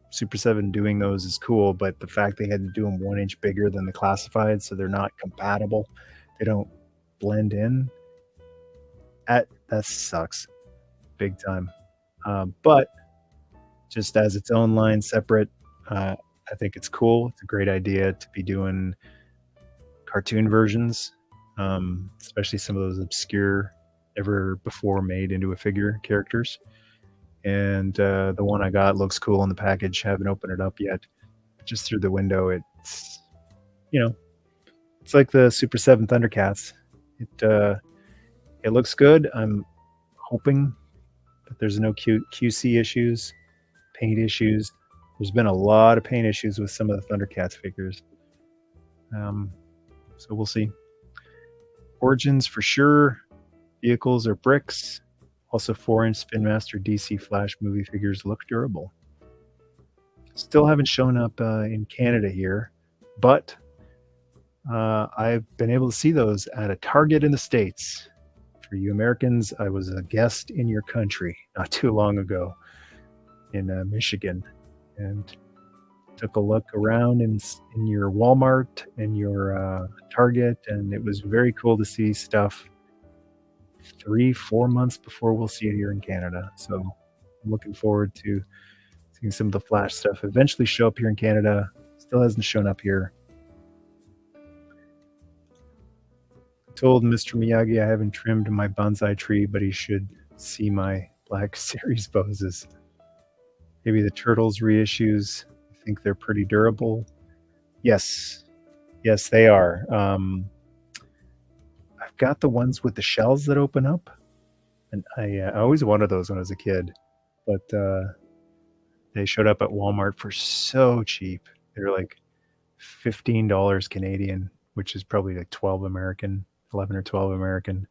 Super 7 doing those is cool, but the fact they had to do them 1 inch bigger than the classified, so they're not compatible, they don't blend in. That sucks big time. But just as its own line, separate, I think it's cool. It's a great idea to be doing cartoon versions, especially some of those obscure, ever before made into a figure characters. And the one I got looks cool in the package. Haven't opened it up yet. Just through the window, it's it's like the Super 7 Thundercats. It looks good. I'm hoping that there's no QC issues, paint issues. There's been a lot of paint issues with some of the Thundercats figures. So we'll see. Origins for sure. Vehicles are bricks. Also, 4-inch Spin Master DC Flash movie figures look durable. Still haven't shown up in Canada here, but I've been able to see those at a Target in the States. For you Americans, I was a guest in your country not too long ago in Michigan, and took a look around in your Walmart and your Target, and it was very cool to see stuff 3-4 months before we'll see it here in Canada. So I'm looking forward to seeing some of the Flash stuff eventually show up here in Canada. Still hasn't shown up here. I told Mr. Miyagi I haven't trimmed my bonsai tree, but he should see my Black Series poses. Maybe the Turtles reissues. I think they're pretty durable. Yes, they are. I've got the ones with the shells that open up, and I always wanted those when I was a kid, but they showed up at Walmart for so cheap. They were like $15 Canadian, which is probably like 12 American, 11 or 12 American,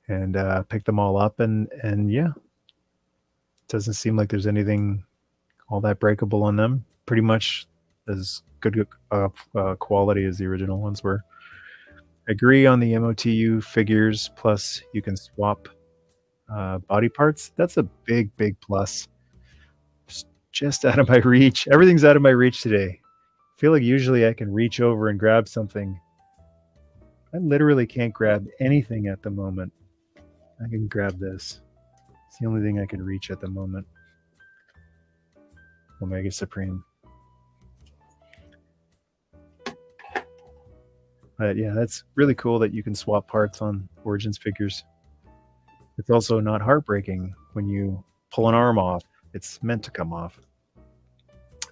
and picked them all up, and yeah, it doesn't seem like there's anything all that breakable on them. Pretty much as good quality as the original ones were. Agree on the MOTU figures, plus you can swap body parts. That's a big plus. Just out of my reach. Everything's out of my reach today. I feel like usually I can reach over and grab something. I literally can't grab anything at the moment. I can grab this. It's the only thing I can reach at the moment. Omega Supreme. But yeah, that's really cool that you can swap parts on Origins figures. It's also not heartbreaking when you pull an arm off. It's meant to come off.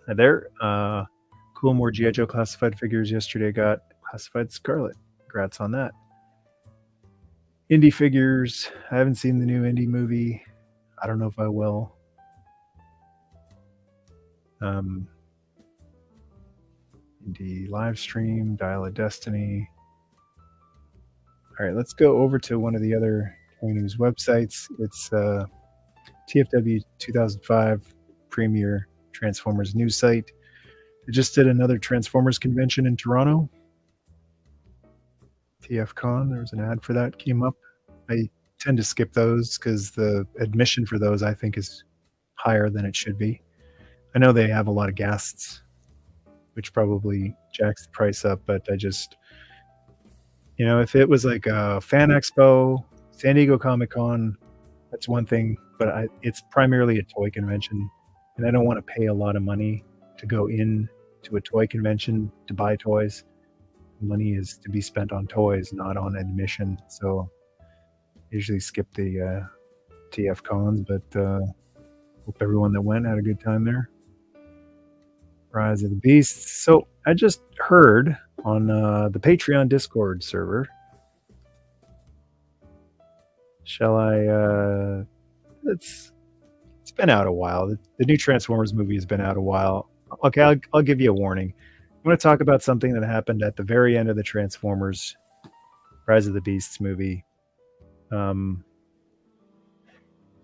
There, cool, more GI Joe classified figures yesterday. Got classified Scarlet. Congrats on that. Indie figures. I haven't seen the new indie movie. I don't know if I will. Indie Livestream, Dial of Destiny. All right, let's go over to one of the other Toy News websites. It's TFW 2005 Premier Transformers news site. They just did another Transformers convention in Toronto. TFCon, there was an ad for that came up. I tend to skip those because the admission for those I think is higher than it should be. I know they have a lot of guests, which probably jacks the price up, but If it was like a fan expo, San Diego Comic Con, that's one thing, but it's primarily a toy convention, and I don't want to pay a lot of money to go in to a toy convention to buy toys. Money is to be spent on toys, not on admission. So usually skip the TF cons, but hope everyone that went had a good time there. Rise of the Beasts. So I just heard on the Patreon Discord server. Shall I? It's been out a while. The new Transformers movie has been out a while. Okay, I'll give you a warning. I'm going to talk about something that happened at the very end of the Transformers Rise of the Beasts movie.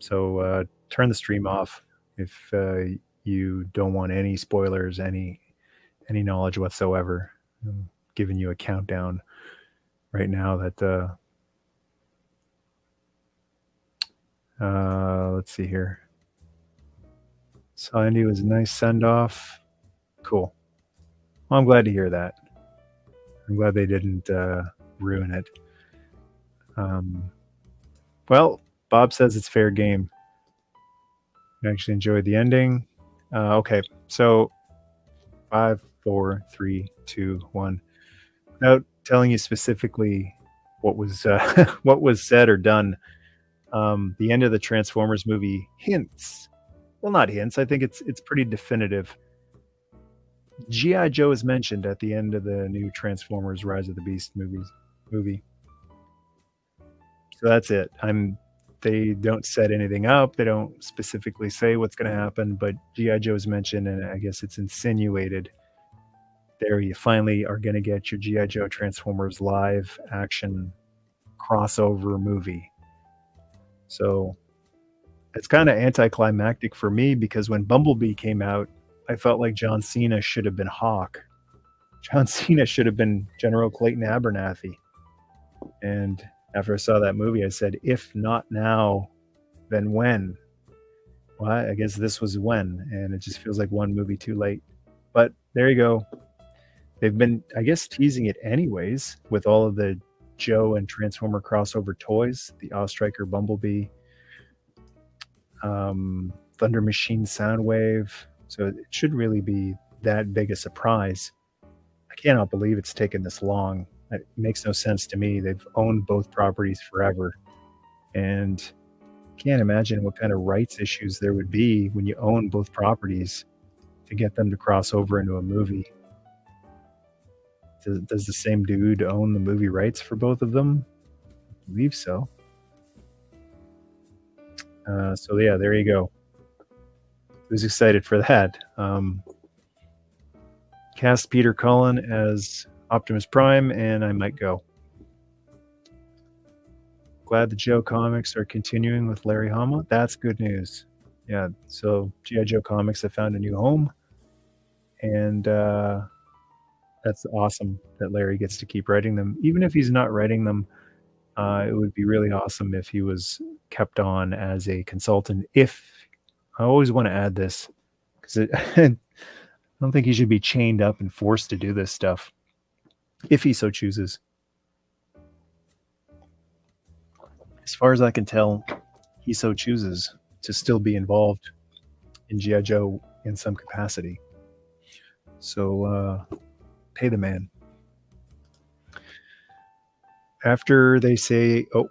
So turn the stream off if you don't want any spoilers, any knowledge whatsoever. I'm giving you a countdown right now that let's see here. Sandy was a nice send-off. Cool. Well, I'm glad to hear that. I'm glad they didn't ruin it. Well, Bob says it's fair game. I actually enjoyed the ending. Okay, so 5, 4, 3, 2, 1. Without telling you specifically what was what was said or done, the end of the Transformers movie hints. Well, not hints. I think it's pretty definitive. GI Joe is mentioned at the end of the new Transformers Rise of the Beast movie. So that's it. They don't set anything up. They don't specifically say what's going to happen, but GI Joe is mentioned, and I guess it's insinuated there you finally are going to get your GI Joe Transformers live action crossover movie. So it's kind of anticlimactic for me because when Bumblebee came out, I felt like John Cena should have been Hawk. John Cena should have been General Clayton Abernathy. And after I saw that movie, I said, if not now, then when? Well, I guess this was when, and it just feels like one movie too late. But there you go. They've been, I guess, teasing it anyways with all of the Joe and Transformer crossover toys, the Striker Bumblebee, Thunder Machine Soundwave. So it should really be that big a surprise. I cannot believe it's taken this long. It makes no sense to me. They've owned both properties forever. And can't imagine what kind of rights issues there would be when you own both properties to get them to cross over into a movie. Does the same dude own the movie rights for both of them? I believe so. So yeah, there you go. Who's excited for that? Cast Peter Cullen as Optimus Prime, and I might go. Glad the Joe comics are continuing with Larry Hama. That's good news. Yeah, so GI Joe comics have found a new home, and that's awesome that Larry gets to keep writing them. Even if he's not writing them, it would be really awesome if he was kept on as a consultant. I always want to add this because I don't think he should be chained up and forced to do this stuff if he so chooses. As far as I can tell, he so chooses to still be involved in GI Joe in some capacity. So pay the man. After they say, oh,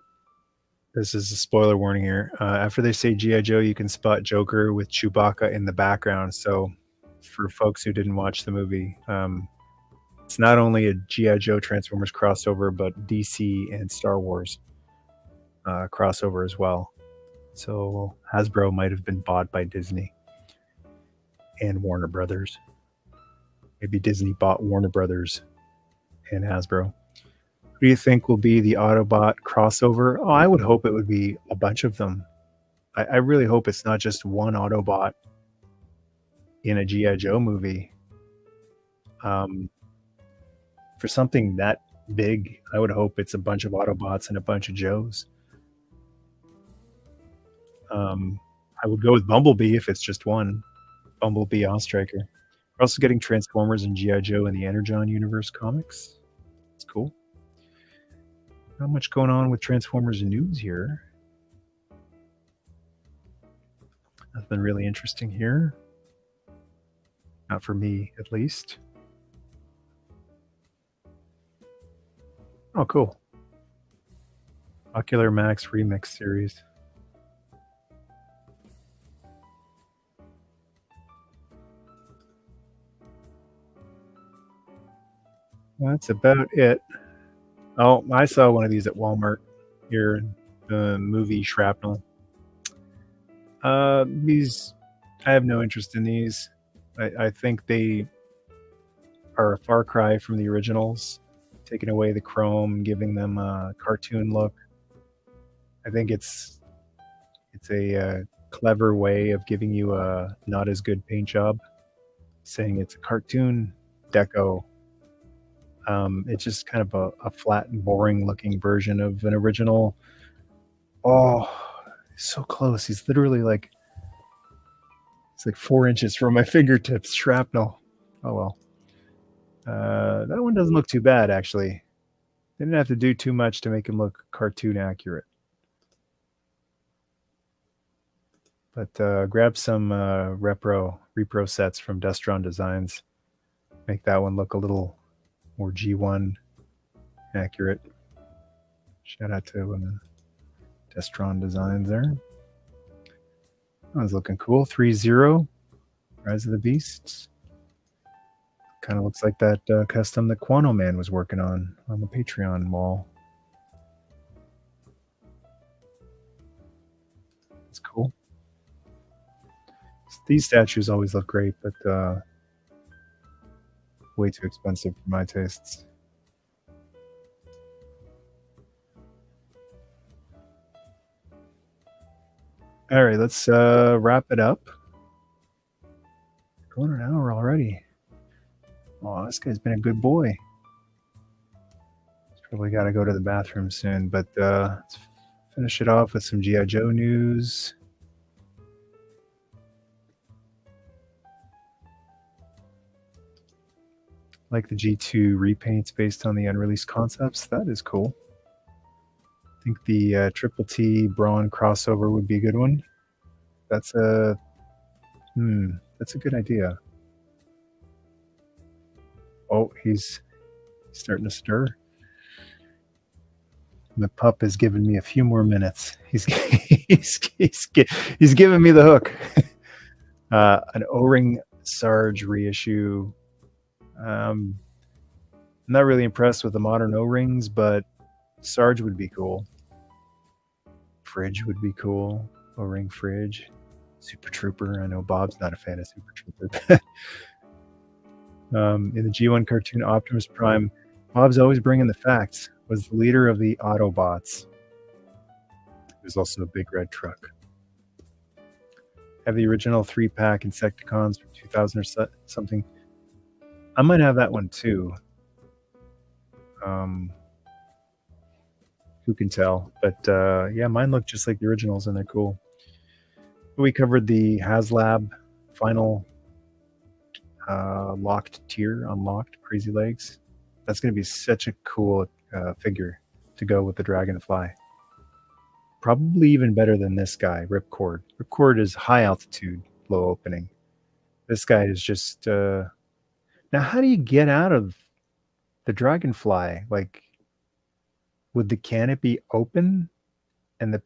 this is a spoiler warning here. After they say GI Joe, you can spot Joker with Chewbacca in the background. So for folks who didn't watch the movie, it's not only a GI Joe Transformers crossover, but DC and Star Wars crossover as well. So Hasbro might have been bought by Disney and Warner Brothers. Maybe Disney bought Warner Brothers and Hasbro. Who do you think will be the Autobot crossover? Oh, I would hope it would be a bunch of them. I really hope it's not just one Autobot in a GI Joe movie. For something that big, I would hope it's a bunch of Autobots and a bunch of Joes. I would go with Bumblebee if it's just one. Bumblebee Striker. We're also getting Transformers and GI Joe in the Energon Universe comics. It's cool. Not much going on with Transformers news here. Nothing really interesting here. Not for me, at least. Oh, cool. Ocular Max Remix series. That's about it. Oh, I saw one of these at Walmart here, the movie Shrapnel. These, I have no interest in these. I think they are a far cry from the originals, taking away the chrome, giving them a cartoon look. I think it's a clever way of giving you a not as good paint job, saying it's a cartoon deco. It's just kind of a flat and boring looking version of an original. Oh, so close. He's literally like, it's like 4 inches from my fingertips. Shrapnel. Oh well. That one doesn't look too bad, actually. They didn't have to do too much to make him look cartoon accurate. But grab some repro sets from Destron Designs. Make that one look a little more G1 accurate. Shout out to Destron Designs there. That was looking cool. 3-0, Rise of the Beasts. Kind of looks like that custom that Quano Man was working on the Patreon wall. It's cool. These statues always look great, but way too expensive for my tastes. All right, let's wrap it up. Going an hour already. Oh, this guy's been a good boy. He's probably got to go to the bathroom soon, but let's finish it off with some GI Joe news. Like the G2 repaints based on the unreleased concepts. That is cool. I think the Triple T Braun crossover would be a good one. That's a good idea. Oh, he's starting to stir. The pup has given me a few more minutes. He's giving me the hook. An O-ring Sarge reissue. I'm not really impressed with the modern O-rings, but Sarge would be cool. Fridge would be cool. O-ring Fridge. Super Trooper. I know Bob's not a fan of Super Trooper. In the G1 cartoon Optimus Prime, Bob's always bringing the facts. Was the leader of the Autobots. He was also a big red truck. Have the original 3-pack Insecticons from 2000 or something. I might have that one too. Who can tell? But yeah, mine look just like the originals and they're cool. We covered the HasLab final locked tier, unlocked, Crazy Legs. That's going to be such a cool figure to go with the Dragonfly. Probably even better than this guy, Ripcord. Ripcord is high altitude, low opening. This guy is just... Now, how do you get out of the Dragonfly? Like, would the canopy open? And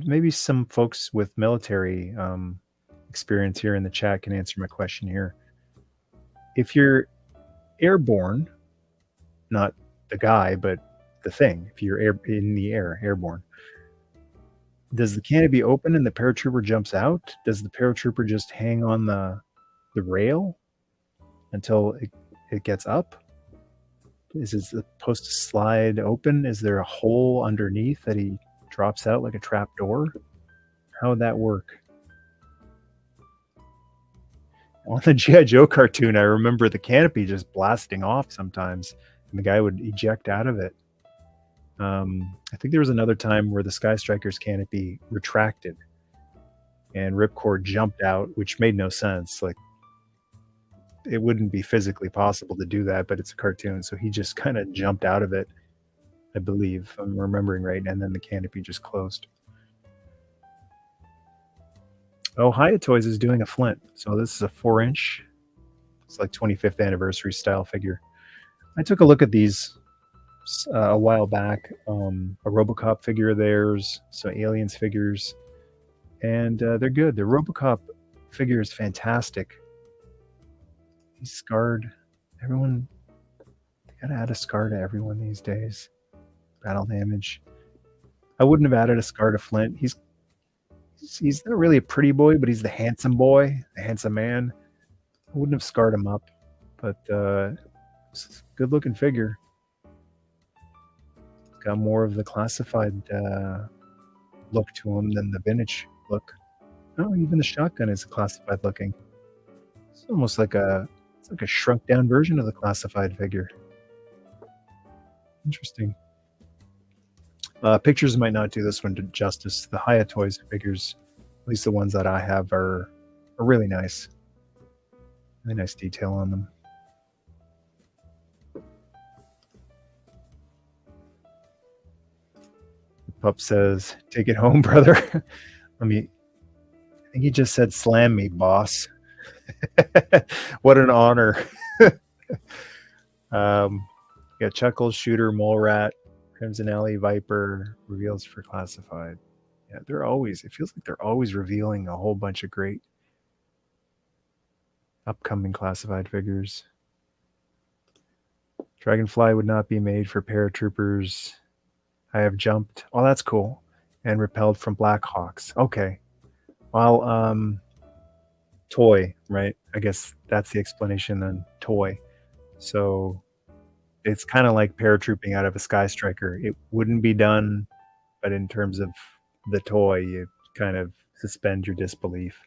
maybe some folks with military experience here in the chat can answer my question here. If you're airborne, not the guy, but the thing, if you're in the air, airborne, does the canopy open and the paratrooper jumps out? Does the paratrooper just hang on the rail until it gets up? Is it supposed to slide open? Is there a hole underneath that he drops out like a trap door? How would that work? On the GI Joe cartoon, I remember the canopy just blasting off sometimes, and the guy would eject out of it. I think there was another time where the Sky Striker's canopy retracted, and Ripcord jumped out, which made no sense. Like, it wouldn't be physically possible to do that, but it's a cartoon, so he just kind of jumped out of it. I believe, if I'm remembering right, and then the canopy just closed. Oh, Hyatt Toys is doing a Flint. So this is a 4-inch. It's like 25th anniversary style figure. I took a look at these a while back. A RoboCop figure of theirs, so Aliens figures, and they're good. The RoboCop figure is fantastic. He's scarred. Everyone, they gotta add a scar to everyone these days. Battle damage. I wouldn't have added a scar to Flint. He's not really a pretty boy, but he's the handsome boy, the handsome man. I wouldn't have scarred him up, but it's a good looking figure. It's got more of the classified look to him than the vintage look. Oh, even the shotgun is classified looking. It's almost like it's like a shrunk down version of the classified figure. Interesting. Pictures might not do this one justice. The Hyatt Toys figures, at least the ones that I have, are really nice. Really nice detail on them. The pup says, "Take it home, brother." I think he just said, "Slam me, boss." What an honor. Got Chuckles, Shooter, Mole Rat, Crimson Alley, Viper, reveals for classified. Yeah, it feels like they're always revealing a whole bunch of great upcoming classified figures. Dragonfly would not be made for paratroopers. I have jumped. Oh, that's cool. And repelled from Blackhawks. Okay. Well, toy, right? I guess that's the explanation then. Toy. So it's kind of like paratrooping out of a Sky Striker. It wouldn't be done, but in terms of the toy, you kind of suspend your disbelief.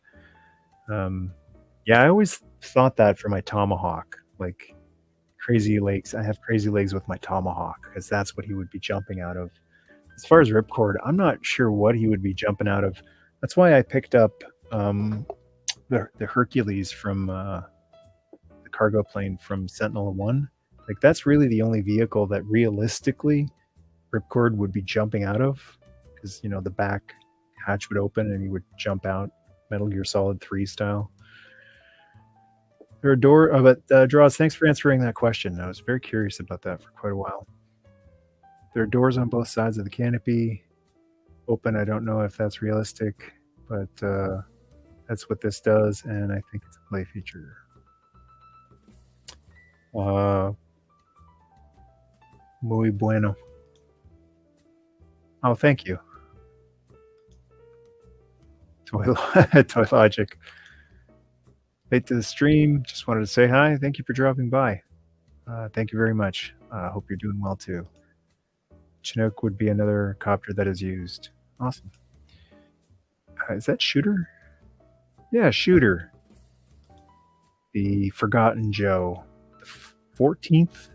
Yeah, I always thought that for my Tomahawk, like crazy legs. I have crazy legs with my Tomahawk because that's what he would be jumping out of. As far as Ripcord, I'm not sure what he would be jumping out of. That's why I picked up the Hercules from the cargo plane from Sentinel-1. Like that's really the only vehicle that realistically Ripcord would be jumping out of, because the back hatch would open and he would jump out, Metal Gear Solid 3 style. There are but Draws, thanks for answering that question. I was very curious about that for quite a while. There are doors on both sides of the canopy. Open, I don't know if that's realistic, but that's what this does, and I think it's a play feature. Muy bueno. Oh, thank you. Toy Logic. Late to the stream. Just wanted to say hi. Thank you for dropping by. Thank you very much. Hope you're doing well too. Chinook would be another copter that is used. Awesome. Is that Shooter? Yeah, Shooter. The Forgotten Joe. The 14th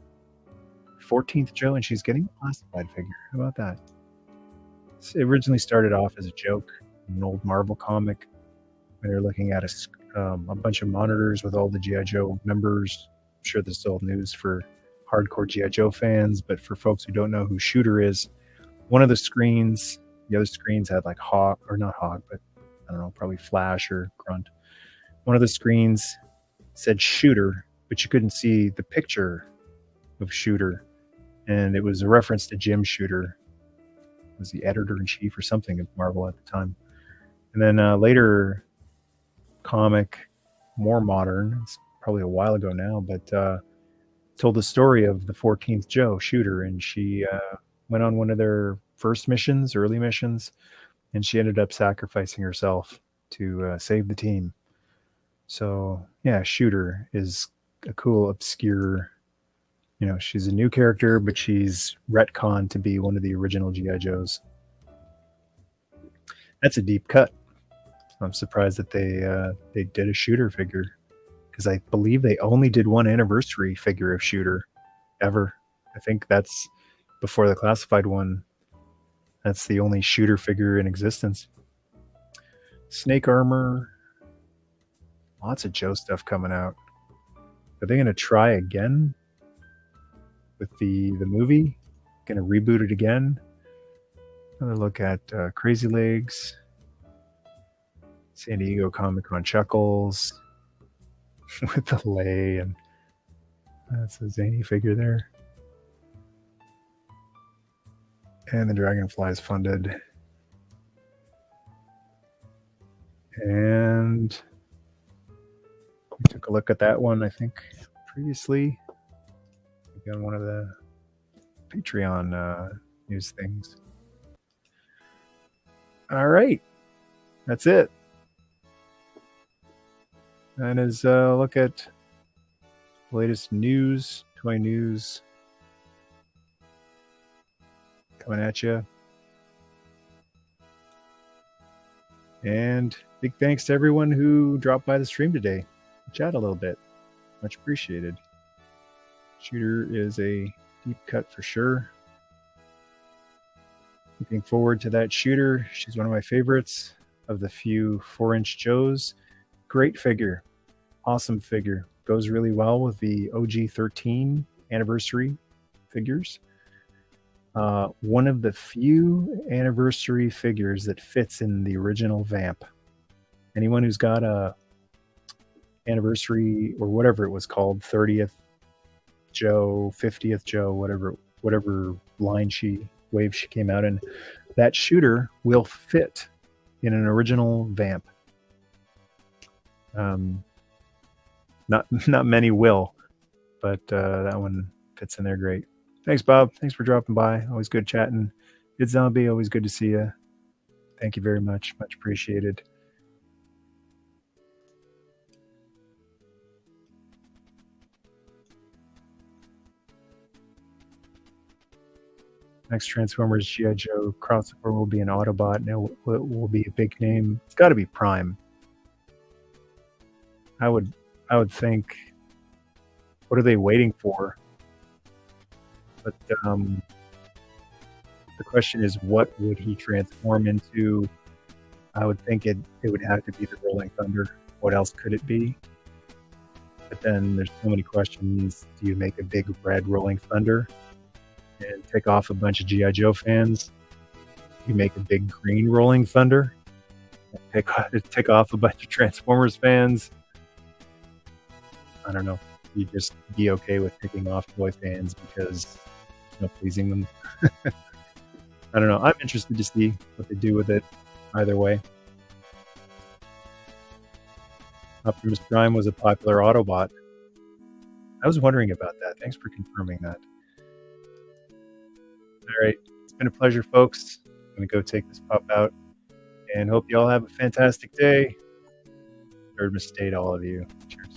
Joe, and she's getting a classified figure. How about that? It originally started off as a joke in an old Marvel comic. They're looking at a bunch of monitors with all the GI Joe members. I'm sure this is old news for hardcore GI Joe fans, but for folks who don't know who Shooter is, one of the other screens had like Hawk, or not Hawk, but I don't know, probably Flash or Grunt. One of the screens said Shooter, but you couldn't see the picture of Shooter, and it was a reference to Jim Shooter, who was the editor-in-chief or something of Marvel at the time. And then later comic, more modern, it's probably a while ago now, but told the story of the 14th Joe, Shooter, and she went on one of their first missions, early missions, and she ended up sacrificing herself to save the team. So yeah, Shooter is a cool, obscure, she's a new character, but she's retconned to be one of the original GI Joes. That's a deep cut. I'm surprised that they did a Shooter figure, because I believe they only did one anniversary figure of Shooter ever. I think that's before the classified one. That's the only Shooter figure in existence. Snake armor. Lots of Joe stuff coming out. Are they going to try again with the movie? going to reboot it again. Another look at Crazy Legs, San Diego Comic-Con Chuckles with the lay, and that's a zany figure there. And the Dragonfly is funded. And we took a look at that one, I think, previously. On one of the Patreon news things. All right. That's it. That is a look at the latest news, toy news coming at you. And big thanks to everyone who dropped by the stream today. Chat a little bit. Much appreciated. Shooter is a deep cut for sure. Looking forward to that shooter. She's one of my favorites of the few 4-inch Joes. Great figure. Awesome figure. Goes really well with the OG 13 anniversary figures. One of the few anniversary figures that fits in the original Vamp. Anyone who's got a anniversary or whatever it was called, 30th Joe, 50th Joe, whatever wave she came out in, that shooter will fit in an original Vamp. Not many will, but that one fits in there great. Thanks, Bob. Thanks for dropping by. Always good chatting. Good Zombie. Always good to see you. Thank you very much. Much appreciated. Next Transformers GI Joe crossover will be an Autobot, and it will be a big name. It's got to be Prime. I would think. What are they waiting for? But the question is, what would he transform into? I would think it would have to be the Rolling Thunder. What else could it be? But then there's so many questions. Do you make a big red Rolling Thunder and tick off a bunch of GI Joe fans? You make a big green Rolling Thunder and tick off a bunch of Transformers fans? I don't know. You just be okay with picking off toy fans because pleasing them. I don't know. I'm interested to see what they do with it either way. Optimus Prime was a popular Autobot. I was wondering about that. Thanks for confirming that. All right. It's been a pleasure, folks. I'm going to go take this pup out and hope you all have a fantastic day. Third mistake, all of you. Cheers.